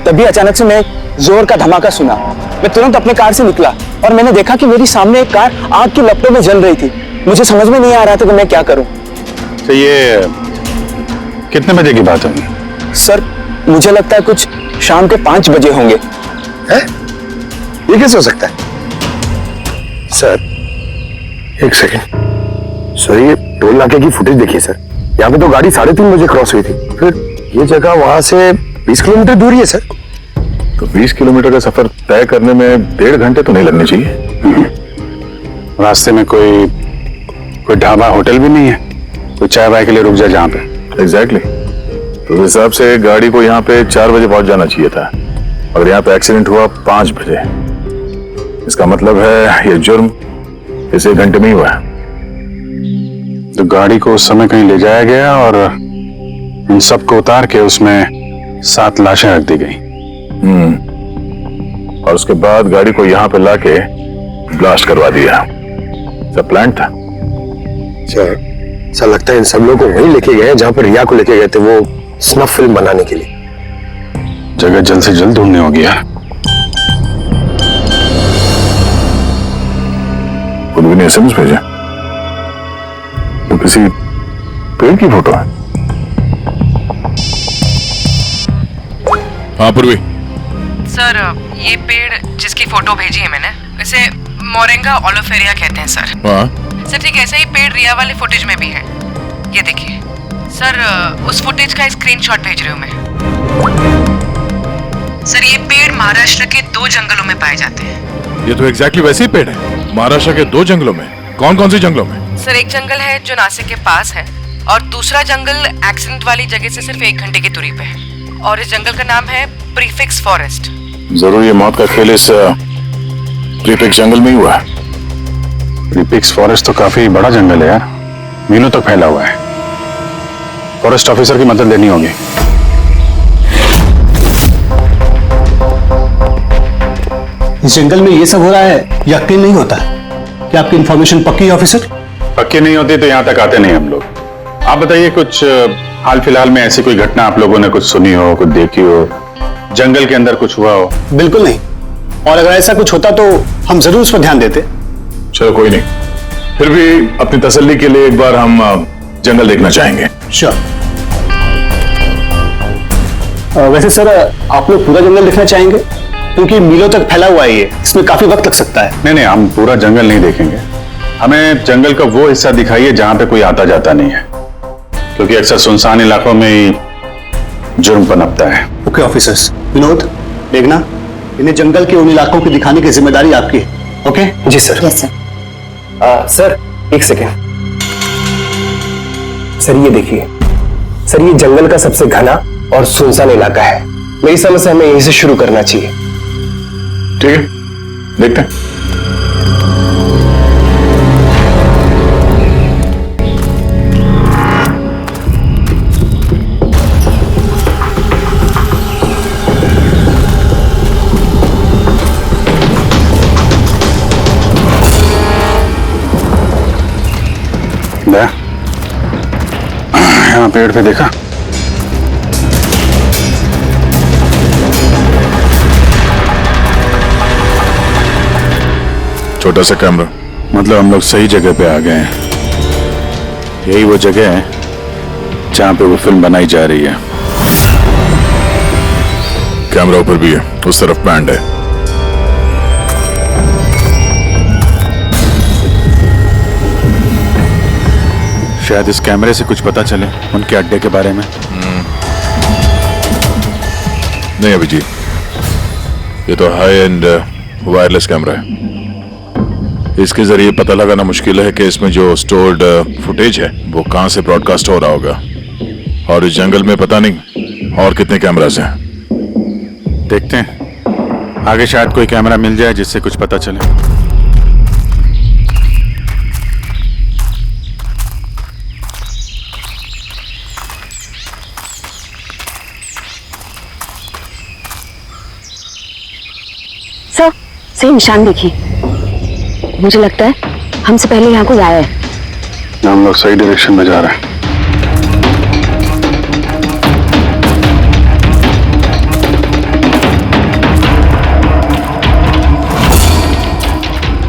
[SPEAKER 5] तभी अचानक से मैं जोर का धमाका सुना। मैं तुरंत अपने कार से निकला और मैंने देखा कि मेरी सामने एक कार आग की लपटों में जल रही थी। मुझे समझ में नहीं आ रहा था कि मैं क्या करूं।
[SPEAKER 4] तो ये कितने बजे की बात होगी?
[SPEAKER 5] सर मुझे लगता है कुछ शाम के 5 बजे होंगे।
[SPEAKER 9] है? ये कैसे हो सकता है? सर एक सेकंड सर, ये टोल नाके की फुटेज देखिए सर। यहाँ पे तो गाड़ी 3:30 बजे क्रॉस हुई थी, फिर ये जगह वहां से 20 किलोमीटर दूर ही है सर।
[SPEAKER 4] तो 20 किलोमीटर का सफर तय करने में 1.5 घंटे तो नहीं लगने चाहिए। रास्ते में कोई ढाबा होटल भी नहीं है, कोई चाय वाय के लिए रुक जाए जहाँ पे? एग्जैक्टली तो उस हिसाब से गाड़ी को यहाँ पे 4 बजे पहुंच जाना चाहिए था, अगर यहाँ पे एक्सीडेंट हुआ 5 बजे, इसका मतलब है ये जुर्म इस 1 घंटे में ही हुआ है।
[SPEAKER 14] तो गाड़ी को उस समय कहीं ले जाया गया और इन सबको उतार के उसमें 7 लाशें रख दी गई।
[SPEAKER 4] और उसके बाद गाड़ी को यहाँ पे लाके ब्लास्ट करवा दिया। सब प्लान था।
[SPEAKER 9] सर ऐसा लगता है इन सब लोगों को वहीं लेके गए जहां पर रिया को लेके गए थे, वो स्नफ फिल्म बनाने के लिए।
[SPEAKER 14] जगह जल्द से जल्द ढूंढने होगी यार।
[SPEAKER 4] उन्होंने ने एसएमएस भेजा, वो किसी पेड़ की फोटो है।
[SPEAKER 14] हाँ पूर्वी।
[SPEAKER 6] सर ये पेड़ जिसकी फोटो भेजी है मैंने, इसे मोरिंगा ओलिफेरिया कहते हैं सर।
[SPEAKER 14] हाँ
[SPEAKER 6] सर ठीक ऐसा ही पेड़ रिया वाले फुटेज में भी है, ये देखिए सर। उस फुटेज का स्क्रीनशॉट भेज रही हूँ मैं। सर ये पेड़ महाराष्ट्र के 2 जंगलों में पाए जाते हैं।
[SPEAKER 14] ये तो एग्जैक्टली वैसे ही पेड़ है, महाराष्ट्र के 2 जंगलों में। कौन कौन सी जंगलों में?
[SPEAKER 6] सर एक जंगल है जो नासिक के पास है, और दूसरा जंगल एक्सीडेंट वाली जगह से सिर्फ 1 घंटे की दूरी पे है, और इस जंगल का नाम है प्रीफिक्स फॉरेस्ट।
[SPEAKER 4] जरूर ये मौत का खेल इस प्रीफिक्स जंगल में ही हुआ है।
[SPEAKER 14] प्रीफिक्स फॉरेस्ट तो काफी बड़ा जंगल है यार, मीलों तक फैला हुआ है। फॉरेस्ट ऑफिसर की मदद लेनी होगी।
[SPEAKER 13] इस जंगल में ये सब हो रहा है, यकीन नहीं होता कि आपकी इंफॉर्मेशन पक्की है ऑफिसर?
[SPEAKER 14] पक्की नहीं होती तो यहाँ तक आते नहीं हम लोग। आप बताइए कुछ हाल फिलहाल में ऐसी कोई घटना आप लोगों ने कुछ सुनी हो, कुछ देखी हो, जंगल के अंदर कुछ हुआ हो?
[SPEAKER 13] बिल्कुल नहीं, और अगर ऐसा कुछ होता तो हम जरूर उस पर ध्यान देते।
[SPEAKER 4] चलो कोई नहीं, फिर भी अपनी तसल्ली के लिए एक बार हम जंगल देखना चाहेंगे।
[SPEAKER 13] श्योर। वैसे सर आप लोग पूरा जंगल देखना चाहेंगे? क्योंकि मीलों तक फैला हुआ है ये, इसमें काफी वक्त लग सकता है।
[SPEAKER 14] नहीं नहीं, हम पूरा जंगल नहीं देखेंगे। हमें जंगल का वो हिस्सा दिखाइए जहां पे कोई आता जाता नहीं है, क्योंकि अक्सर सुनसान इलाकों में ही जुर्म पनपता है।
[SPEAKER 13] Okay officers. विनोद, मेघना, इन्हें जंगल के उन इलाकों की दिखाने की जिम्मेदारी आपकी है। ओके?
[SPEAKER 1] जी sir.
[SPEAKER 16] Yes sir.
[SPEAKER 1] Sir 1 second. Sir ये देखिए, सर ये जंगल का सबसे घना और सुनसान इलाका है। मेरी समझ से हमें यहीं से शुरू करना चाहिए।
[SPEAKER 4] ठीक है, देखते हैं।
[SPEAKER 14] यहाँ पेड़ पे देखा?
[SPEAKER 4] छोटा सा कैमरा।
[SPEAKER 14] मतलब हम लोग सही जगह पे आ गए हैं। यही वो जगह है जहां पे वो फिल्म बनाई जा रही है।
[SPEAKER 4] कैमरा ऊपर भी है, उस तरफ बैंड है।
[SPEAKER 14] शायद इस कैमरे से कुछ पता चले उनके अड्डे के बारे में।
[SPEAKER 4] नहीं अभिजीत, ये तो हाई एंड वायरलेस कैमरा है। इसके जरिए पता लगाना मुश्किल है कि इसमें जो स्टोर्ड फुटेज है वो कहां से ब्रॉडकास्ट हो रहा होगा, और इस जंगल में पता नहीं और कितने कैमरास हैं।
[SPEAKER 14] देखते हैं, आगे शायद कोई कैमरा मिल जाए जिससे कुछ पता चले।
[SPEAKER 16] सर सही निशान देखिए, मुझे लगता है हमसे पहले यहाँ कोई आया है।
[SPEAKER 14] हम लोग सही डायरेक्शन में जा रहे हैं।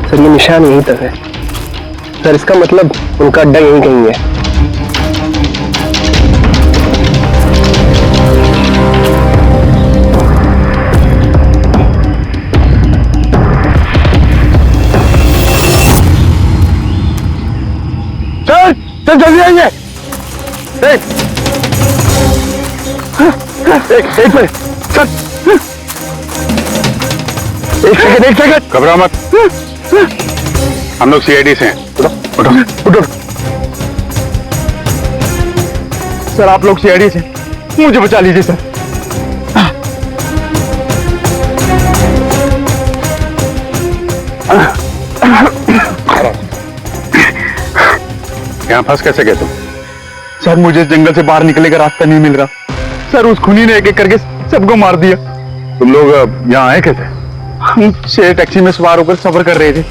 [SPEAKER 1] सर ये निशान यहीं तक है। सर इसका मतलब उनका अड्डा यहीं कहीं है।
[SPEAKER 9] सर जल्दी आइए। एक मिनट सर, एक सेकंड।
[SPEAKER 14] घबराओ मत, हम लोग सीआईडी से हैं। उठो उठो उठो।
[SPEAKER 5] सर आप लोग सीआईडी से मुझे बचा लीजिए सर।
[SPEAKER 14] यहाँ फंस कैसे गए तुम?
[SPEAKER 5] सर मुझे जंगल से बाहर निकलने का रास्ता नहीं मिल रहा सर, उस खूनी ने एक एक करके सबको मार दिया।
[SPEAKER 14] तुम लोग यहाँ आए कैसे?
[SPEAKER 5] हम शेयर टैक्सी में सवार होकर सफर कर रहे थे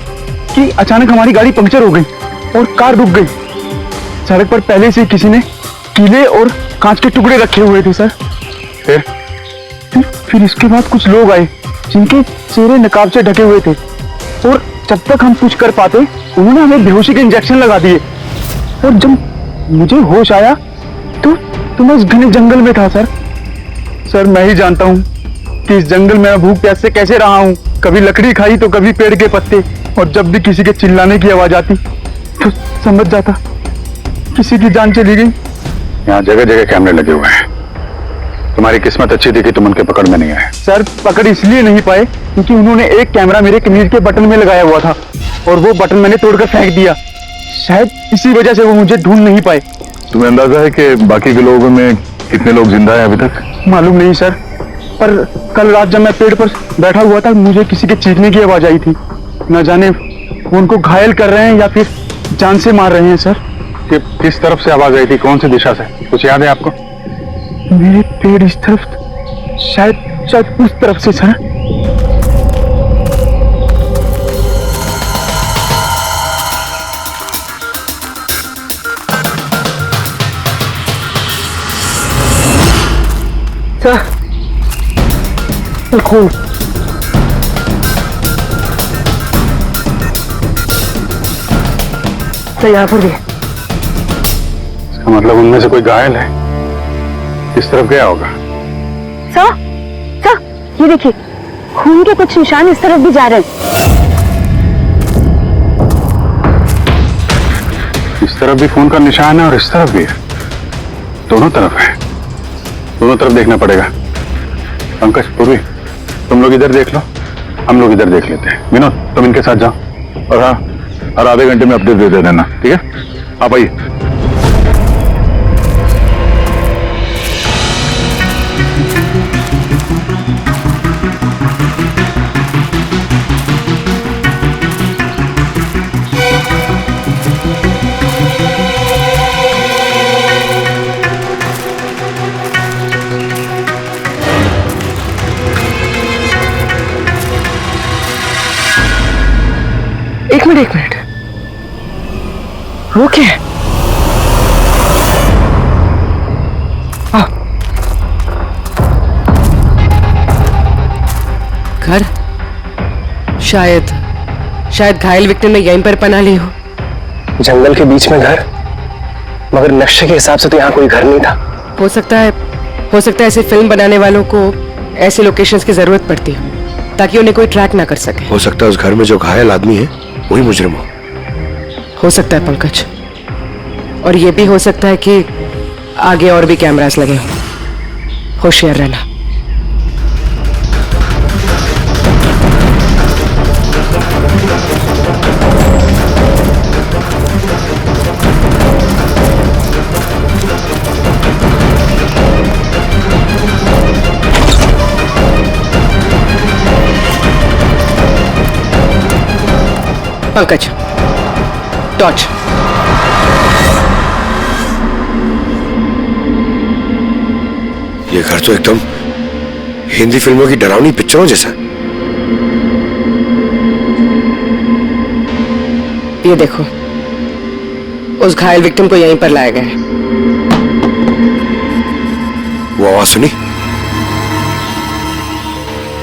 [SPEAKER 5] कि अचानक हमारी गाड़ी पंक्चर हो गई और कार रुक गई। सड़क पर पहले से किसी ने कीले और कांच के टुकड़े रखे हुए थे सर। फिर इसके बाद कुछ लोग आए जिनके चेहरे नकाब से ढके हुए थे और जब तक हम कुछ कर पाते उन्होंने हमें बेहोशी के इंजेक्शन लगा दिए। और जब मुझे होश आया तो मैं इस घने जंगल में था सर। सर मैं ही जानता हूँ कि इस जंगल में भूख प्यास से कैसे रहा हूँ। कभी लकड़ी खाई तो कभी पेड़ के पत्ते, और जब भी किसी के चिल्लाने की आवाज आती तो समझ जाता किसी की जान चली गई।
[SPEAKER 14] यहाँ जगह जगह कैमरे लगे हुए हैं। तुम्हारी किस्मत अच्छी थी कि तुम उनके पकड़ में नहीं आए।
[SPEAKER 5] सर पकड़ इसलिए नहीं पाए क्योंकि उन्होंने एक कैमरा मेरे कमीज के बटन में लगाया हुआ था और वो बटन मैंने तोड़कर फेंक दिया। शायद इसी वजह से वो मुझे ढूंढ नहीं पाए।
[SPEAKER 14] तुम्हें अंदाजा है कि बाकी के लोगों में कितने लोग जिंदा हैं अभी तक?
[SPEAKER 5] मालूम नहीं सर, पर कल रात जब मैं पेड़ पर बैठा हुआ था मुझे किसी के चीखने की आवाज आई थी। न जाने वो उनको घायल कर रहे हैं या फिर जान से मार रहे हैं सर।
[SPEAKER 14] किस तरफ से आवाज आई थी, कौन सी दिशा से, कुछ याद है आपको?
[SPEAKER 5] मेरे पेड़ इस तरफ, शायद उस तरफ से सर। खून तो यहाँ पर भी।
[SPEAKER 14] इसका मतलब उनमें से कोई घायल है। किस तरफ गया होगा?
[SPEAKER 16] सर ये देखिए खून के कुछ निशान इस तरफ भी जा रहे हैं।
[SPEAKER 14] इस तरफ भी खून का निशान है और इस तरफ भी है। दोनों तरफ है, दोनों तरफ देखना पड़ेगा। पंकज, पूर्वी, तुम लोग इधर देख लो, हम लोग इधर देख लेते हैं। विनोद तुम इनके साथ जाओ और हाँ, हर आधे घंटे में अपडेट दे देना, ठीक है? आप आइए।
[SPEAKER 6] एक मिनट, वो क्या है?
[SPEAKER 17] घर, शायद घायल विक्टिम ने यहीं पर पनाह ली हो।
[SPEAKER 1] जंगल के बीच में घर, मगर नक्शे के हिसाब से तो यहाँ कोई घर नहीं था।
[SPEAKER 17] हो सकता है ऐसे फिल्म बनाने वालों को ऐसी लोकेशंस की जरूरत पड़ती है ताकि उन्हें कोई ट्रैक ना कर सके।
[SPEAKER 1] हो सकता है उस घर में जो घायल आदमी है वही मुजरिम
[SPEAKER 17] हो सकता है पंकज, और ये भी हो सकता है कि आगे और भी कैमरास लगे हों। होशियार रहना। पंकज, टॉर्च।
[SPEAKER 1] ये घर तो एकदम हिंदी फिल्मों की डरावनी पिक्चरों जैसा।
[SPEAKER 17] ये देखो, उस घायल विक्टिम को यहीं पर लाया गया है।
[SPEAKER 1] वो आवाज सुनी?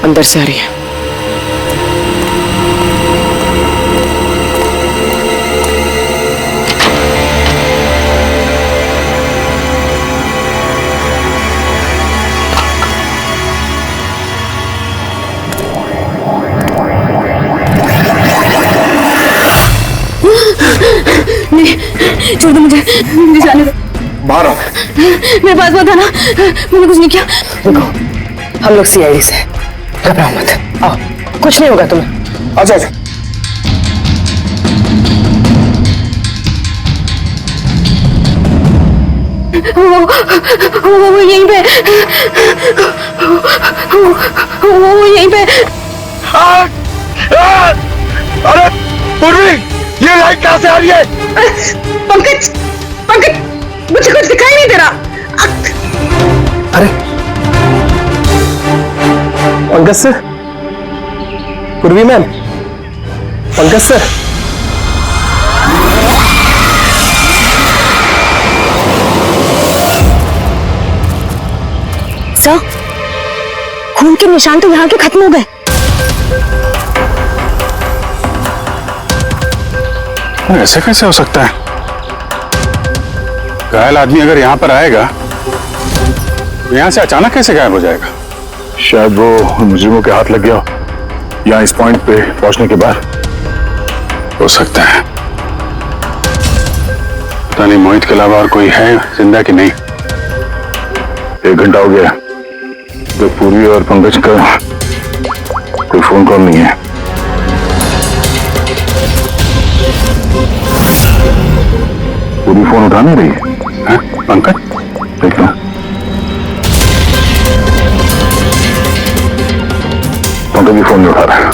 [SPEAKER 17] अंदर से आ रही है।
[SPEAKER 2] नहीं, छोड़ दो मुझे जाने दो।
[SPEAKER 1] बाहर आओ।
[SPEAKER 2] मेरे पास मत आना, मैंने कुछ नहीं किया।
[SPEAKER 6] देखो हम लोग सीआईडी से, घबराओ मत। आओ, कुछ नहीं होगा तुम्हें।
[SPEAKER 1] अच्छा।
[SPEAKER 2] वो यहीं पे, वो यहीं पे।
[SPEAKER 3] अरे पूर्वी, ये लाइट कहां से आ रही है?
[SPEAKER 2] पंकज, पंकज, मुझे कुछ दिखाई नहीं दे रहा।
[SPEAKER 9] अरे पंकज सर, पूर्वी मैम, पंकज सर।
[SPEAKER 16] सर, खून के निशान तो यहाँ के खत्म हो गए।
[SPEAKER 14] ऐसे कैसे हो सकता है? घायल आदमी अगर यहां पर आएगा तो यहां से अचानक कैसे गायब हो जाएगा?
[SPEAKER 4] शायद वो मुजरिमों के हाथ लग गया यहाँ इस पॉइंट पे पहुंचने के बाद।
[SPEAKER 14] हो सकता है। पता नहीं मोहित के अलावा और कोई है जिंदा कि नहीं।
[SPEAKER 4] 1 घंटा हो गया तो पूर्वी और पंकज का कोई फोन कॉल नहीं है। पूरी फोन उठा नहीं रही है।
[SPEAKER 14] पंकज
[SPEAKER 4] देख लो, पंकज भी फोन नहीं उठा रहा है।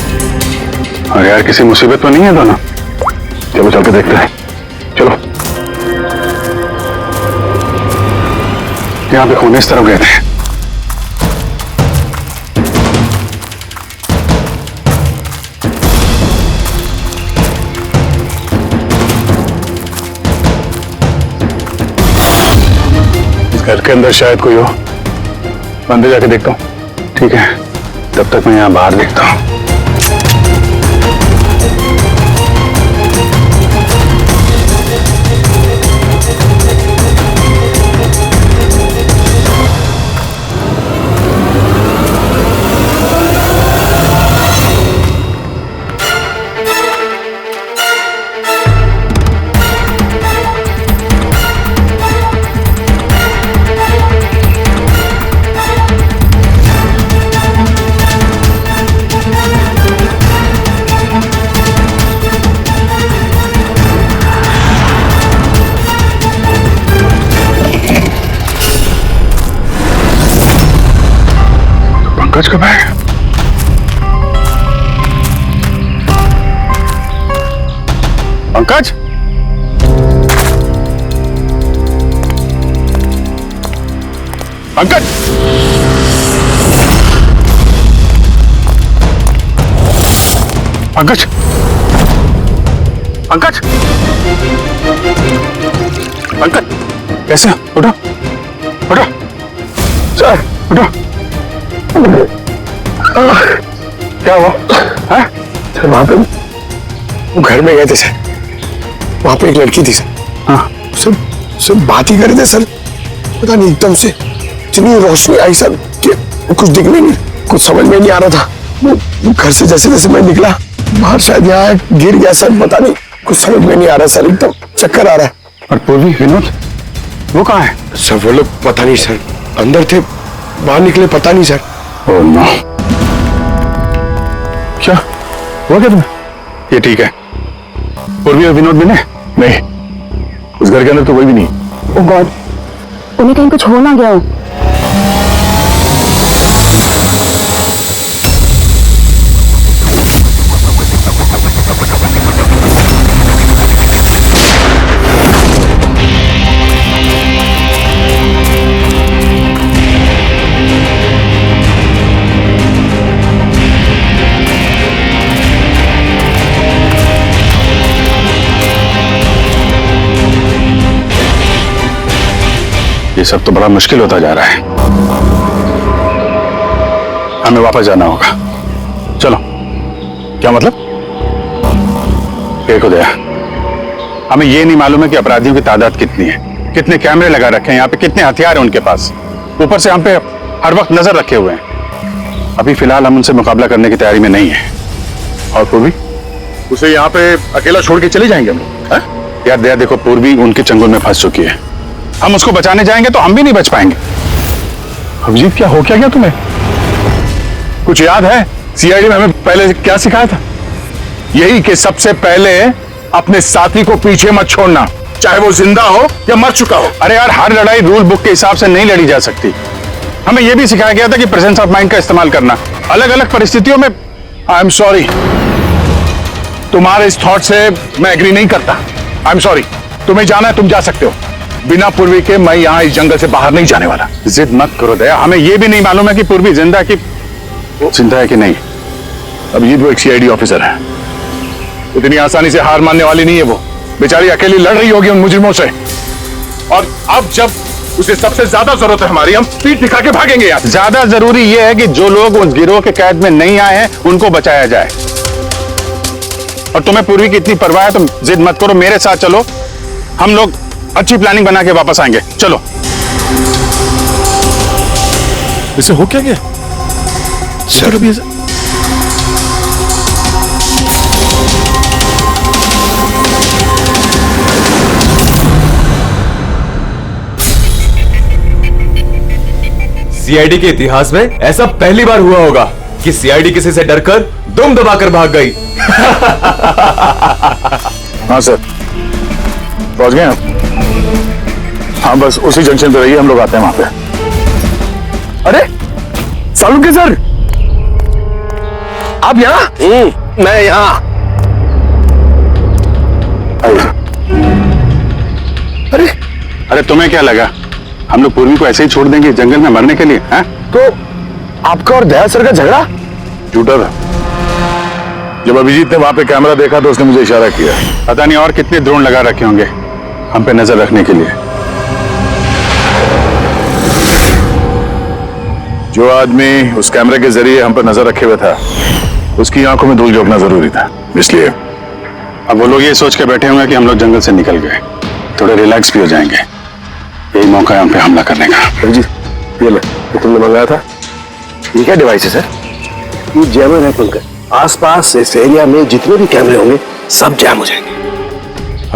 [SPEAKER 14] और यार किसी मुसीबत में नहीं है दोनों?
[SPEAKER 4] चलो चल के देखते हैं, चलो।
[SPEAKER 14] यहाँ पे खून इस तरफ गए थे। इस घर के अंदर शायद कोई हो। अंदर जाके देखता हूँ। ठीक है, तब तक मैं यहाँ बाहर देखता हूँ। पंकज का बैग। पंकज, पंकज, पंकज, पंकज, पंकज, कैसे? उठो, उठो, सर, उठो। क्या हुआ?
[SPEAKER 9] सर वहां पे वो घर में गए थे सर, वहां पे एक लड़की थी सर।
[SPEAKER 14] हाँ
[SPEAKER 9] सब सब बात ही कर रहे थे सर। पता नहीं एकदम से इतनी रोशनी आई सर कि कुछ दिखने नहीं, कुछ समझ में नहीं आ रहा था। वो घर से जैसे जैसे मैं निकला बाहर, शायद यहाँ गिर गया सर। पता नहीं, कुछ समझ में नहीं आ रहा सर, एकदम चक्कर आ रहा है।
[SPEAKER 14] और पूर्वी, विनोद, वो कहाँ है?
[SPEAKER 9] सर वो लोग पता नहीं सर, अंदर थे, बाहर निकले पता नहीं सर।
[SPEAKER 14] Oh no. क्या हुआ क्या तुम्हें? ये ठीक है। पूर्वी और विनोद मिले?
[SPEAKER 4] नहीं, उस घर के अंदर तो कोई भी नहीं।
[SPEAKER 16] ओह गॉड, उन्हें कहीं कुछ हो ना गया हो।
[SPEAKER 14] ये सब तो बड़ा मुश्किल होता जा रहा है। हमें वापस जाना होगा। चलो। क्या मतलब? देखो दया, हमें ये नहीं मालूम है कि अपराधियों की तादाद कितनी है, कितने कैमरे लगा रखे हैं यहाँ पे, कितने हथियार हैं उनके पास। ऊपर से हम पे हर वक्त नजर रखे हुए हैं। अभी फिलहाल हम उनसे मुकाबला करने की तैयारी में नहीं है। और पूर्वी,
[SPEAKER 4] उसे यहाँ पे अकेला छोड़ के चले जाएंगे हम लोग?
[SPEAKER 14] यार दया देखो, पूर्वी उनके चंगुल में फंस चुकी है। हम उसको बचाने जाएंगे तो हम भी नहीं बच पाएंगे।
[SPEAKER 4] अभिजीत, क्या हो क्या गया तुम्हें? कुछ याद है सीआईडी में हमें पहले क्या सिखाया था? यही कि सबसे पहले अपने साथी को पीछे मत छोड़ना,
[SPEAKER 14] चाहे वो जिंदा हो या मर चुका हो। अरे यार, हर लड़ाई रूल बुक के हिसाब से नहीं लड़ी जा सकती। हमें यह भी सिखाया गया था कि प्रेजेंस ऑफ माइंड का इस्तेमाल करना अलग अलग परिस्थितियों में। आई एम सॉरी, तुम्हारे इस थॉट से मैं एग्री नहीं करता। आई एम सॉरी, तुम्हें जाना है तुम जा सकते हो, बिना पूर्वी के मैं यहां इस जंगल से बाहर नहीं जाने वाला। जिद मत करो दया, हमें यह भी नहीं मालूम है कि पूर्वी जिंदा है कि नहीं। अभिजीत वो एक सीआईडी ऑफिसर है, इतनी आसानी से हार मानने वाली नहीं है। वो बेचारी अकेली लड़ रही होगी उन मुजरिमों से, और अब जब उसे सबसे ज्यादा जरूरत है हमारी, हम पीठ दिखा के भागेंगे यार। ज्यादा जरूरी यह है कि जो लोग उस गिरोह के कैद में नहीं आए हैं उनको बचाया जाए। और तुम्हें पूर्वी की इतनी परवाह है, तुम जिद मत करो, मेरे साथ चलो, हम लोग अच्छी प्लानिंग बना के वापस आएंगे। चलो।
[SPEAKER 3] इसे हो क्या गया सर? अभी
[SPEAKER 1] सीआईडी के इतिहास में ऐसा पहली बार हुआ होगा कि सीआईडी किसी से डरकर दुम दबाकर भाग गई।
[SPEAKER 14] हाँ सर, पहुंच गए आप? हाँ, बस उसी जंक्शन पे रहिए, हम लोग आते हैं वहां पे।
[SPEAKER 9] अरे सालुके सर, आप यहाँ? मैं यहाँ।
[SPEAKER 14] अरे तुम्हें क्या लगा हम लोग पूर्वी को ऐसे ही छोड़ देंगे जंगल में मरने के लिए? हैं?
[SPEAKER 9] तो आपका और दया सर का झगड़ा
[SPEAKER 14] झूठा था। जब अभिजीत ने वहां पे कैमरा देखा तो उसने मुझे इशारा किया। पता नहीं और कितने ड्रोन लगा रखे होंगे हम पे नजर रखने के लिए। जो आदमी उस कैमरे के जरिए हम पर नजर रखे हुए था, उसकी आंखों में धूल झोंकना जरूरी था। इसलिए अब वो लोग ये सोच के बैठे होंगे कि हम लोग जंगल से निकल गए, थोड़े रिलैक्स भी हो जाएंगे। यही मौका है हम पे हमला करने का।
[SPEAKER 9] जी, ये ले, ये तुमने मंगाया था। ये क्या डिवाइस है सर? ये जैमर है खुलकर। आसपास इस एरिया में जितने भी कैमरे होंगे सब जैम हो जाएंगे।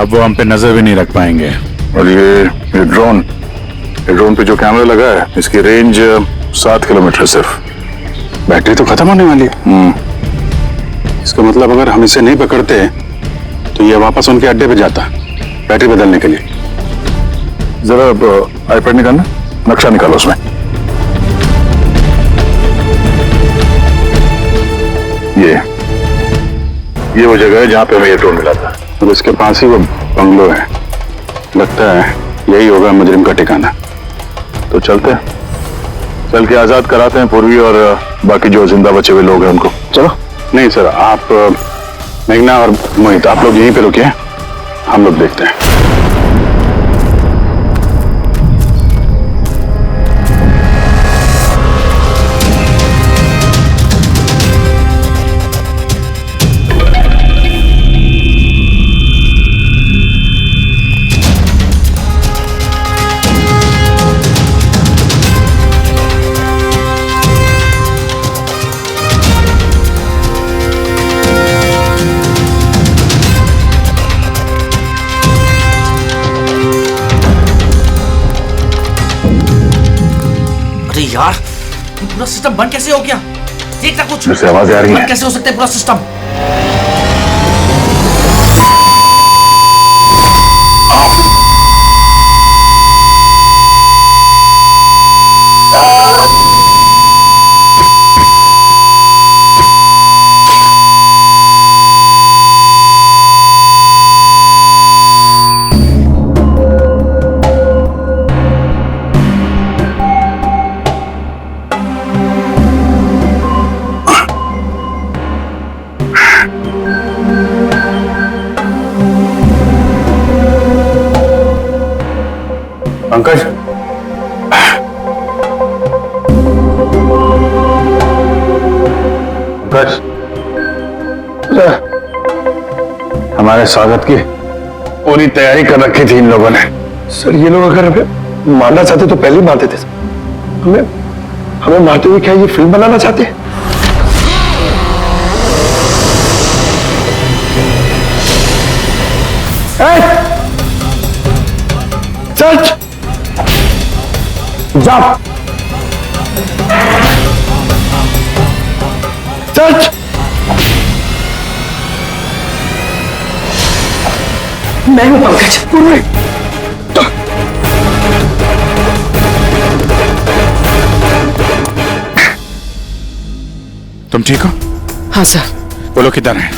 [SPEAKER 14] अब वो हम पे नजर भी नहीं रख पाएंगे। और ये ड्रोन पे जो कैमरा लगा है, इसकी रेंज 7 किलोमीटर सिर्फ। बैटरी तो खत्म होने वाली है। इसका मतलब अगर हम इसे नहीं पकड़ते तो ये वापस उनके अड्डे पे जाता बैटरी बदलने के लिए। जरा आईपैड निकालना, नक्शा निकालो उसमें। ये वो जगह है जहां पे हमें ये ड्रोन मिला था। अब इसके पास ही वो बंगलो है, लगता है यही होगा मुजरिम का ठिकाना। तो चलते, चल के आजाद कराते हैं पूर्वी और बाकी जो जिंदा बचे हुए लोग हैं उनको। चलो। नहीं सर, आप मेघना और मोहित आप लोग यहीं पे रुकिए, हम लोग देखते हैं।
[SPEAKER 7] यार, पूरा सिस्टम बंद कैसे हो गया? देखना कुछ।
[SPEAKER 14] जैसे आवाजें आ रही हैं।
[SPEAKER 7] बंद कैसे हो सकता है पूरा सिस्टम?
[SPEAKER 14] पंकज, पंकज, हमारे स्वागत की पूरी तैयारी कर रखी थी इन लोगों ने।
[SPEAKER 9] सर ये लोग अगर हमें मारना चाहते तो पहले ही मारते थे। हमें मारते हुए क्या ये फिल्म बनाना चाहते हैं? सच जा, सच
[SPEAKER 17] मैं हूं पंकज।
[SPEAKER 14] तुम ठीक हो?
[SPEAKER 17] हाँ सर।
[SPEAKER 14] वो लोग किधर हैं?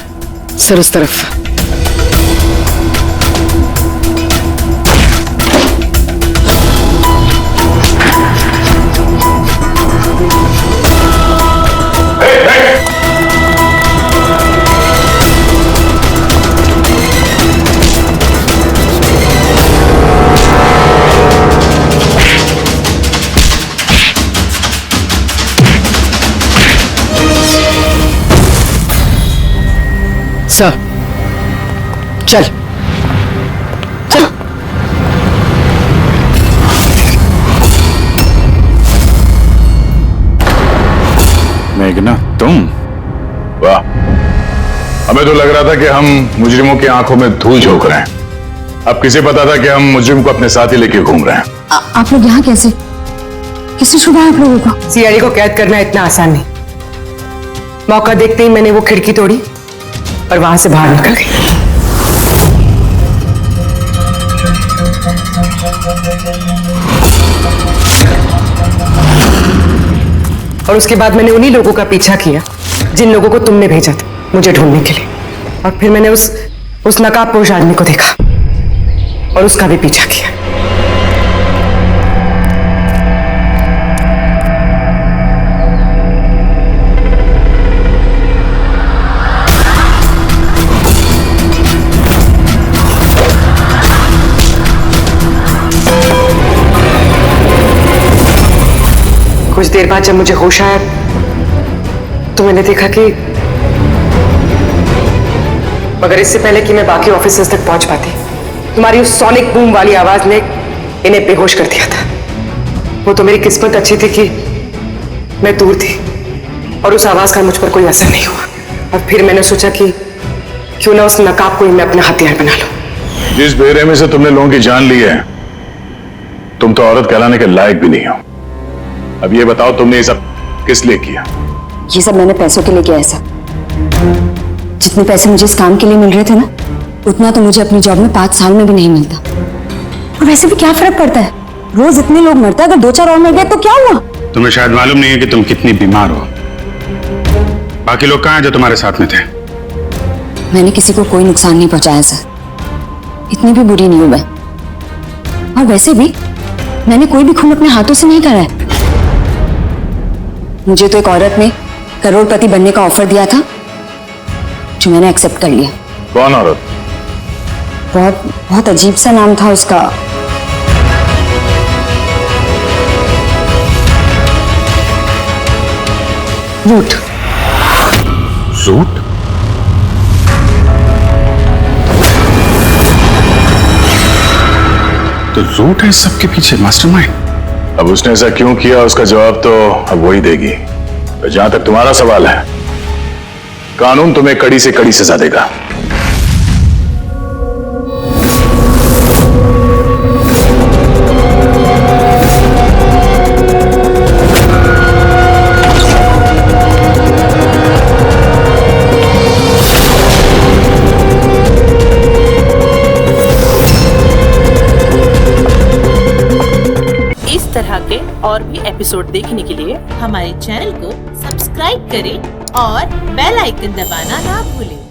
[SPEAKER 17] सर उस तरफ। सर चल चल।
[SPEAKER 14] मेघना तुम? वाह, हमें तो लग रहा था कि हम मुजरिमों की आंखों में धूल झोंक रहे हैं। अब किसे पता था कि हम मुजरिम को अपने साथ ही लेके घूम रहे हैं।
[SPEAKER 16] आप लोग यहाँ कैसे? किसने छुड़ाया आप लोगों को?
[SPEAKER 17] सीआईडी को कैद करना इतना आसान नहीं। मौका देखते ही मैंने वो खिड़की तोड़ी और वहां से बाहर निकल गई। और उसके बाद मैंने उन्हीं लोगों का पीछा किया जिन लोगों को तुमने भेजा था मुझे ढूंढने के लिए। और फिर मैंने उस नकाबपोश आदमी को देखा और उसका भी पीछा किया। कुछ देर बाद जब मुझे होश आया तो मैंने देखा कि मगर इससे पहले कि मैं बाकी ऑफिसर्स तक पहुंच पाती, तुम्हारी उस सोनिक बूम वाली आवाज ने इन्हें बेहोश कर दिया था। वो तो मेरी किस्मत अच्छी थी कि मैं दूर थी और उस आवाज का मुझ पर कोई असर नहीं हुआ। और फिर मैंने सोचा कि क्यों ना उस नकाब को ही मैं अपना हथियार बना लूं।
[SPEAKER 14] जिस बेरहमी से तुमने लोगों की जान ली है, तुम तो औरत कहलाने के लायक भी नहीं हो। अब ये बताओ, तुमने ये सब किस लिए किया?
[SPEAKER 16] ये सब मैंने पैसों के लिए किया है सर। जितने पैसे मुझे इस काम के लिए मिल रहे थे ना, उतना तो मुझे अपनी जॉब में 5 साल में भी नहीं मिलता। और वैसे भी क्या फर्क पड़ता है, रोज इतने लोग मरते हैं, अगर 2-4 और मर गए तो क्या हुआ?
[SPEAKER 14] तुम्हें शायद मालूम नहीं है कि तुम कितनी बीमार हो। बाकी लोग कहाँ हैं जो तुम्हारे साथ में थे?
[SPEAKER 16] मैंने किसी को कोई नुकसान नहीं पहुंचाया सर, इतनी भी बुरी नहीं हूं मैं। और वैसे भी मैंने कोई भी खून अपने हाथों से नहीं करा है। मुझे तो एक औरत ने करोड़पति बनने का ऑफर दिया था जो मैंने एक्सेप्ट कर लिया।
[SPEAKER 14] कौन औरत?
[SPEAKER 16] बहुत अजीब सा नाम था उसका। रूट।
[SPEAKER 14] रूट? तो रूट है सबके पीछे मास्टरमाइंड। अब उसने ऐसा क्यों किया, उसका जवाब तो अब वही देगी। तो जहां तक तुम्हारा सवाल है, कानून तुम्हें कड़ी से कड़ी सजा देगा।
[SPEAKER 18] तरह के और भी एपिसोड देखने के लिए हमारे चैनल को सब्सक्राइब करें और बेल आइकन दबाना ना भूलें।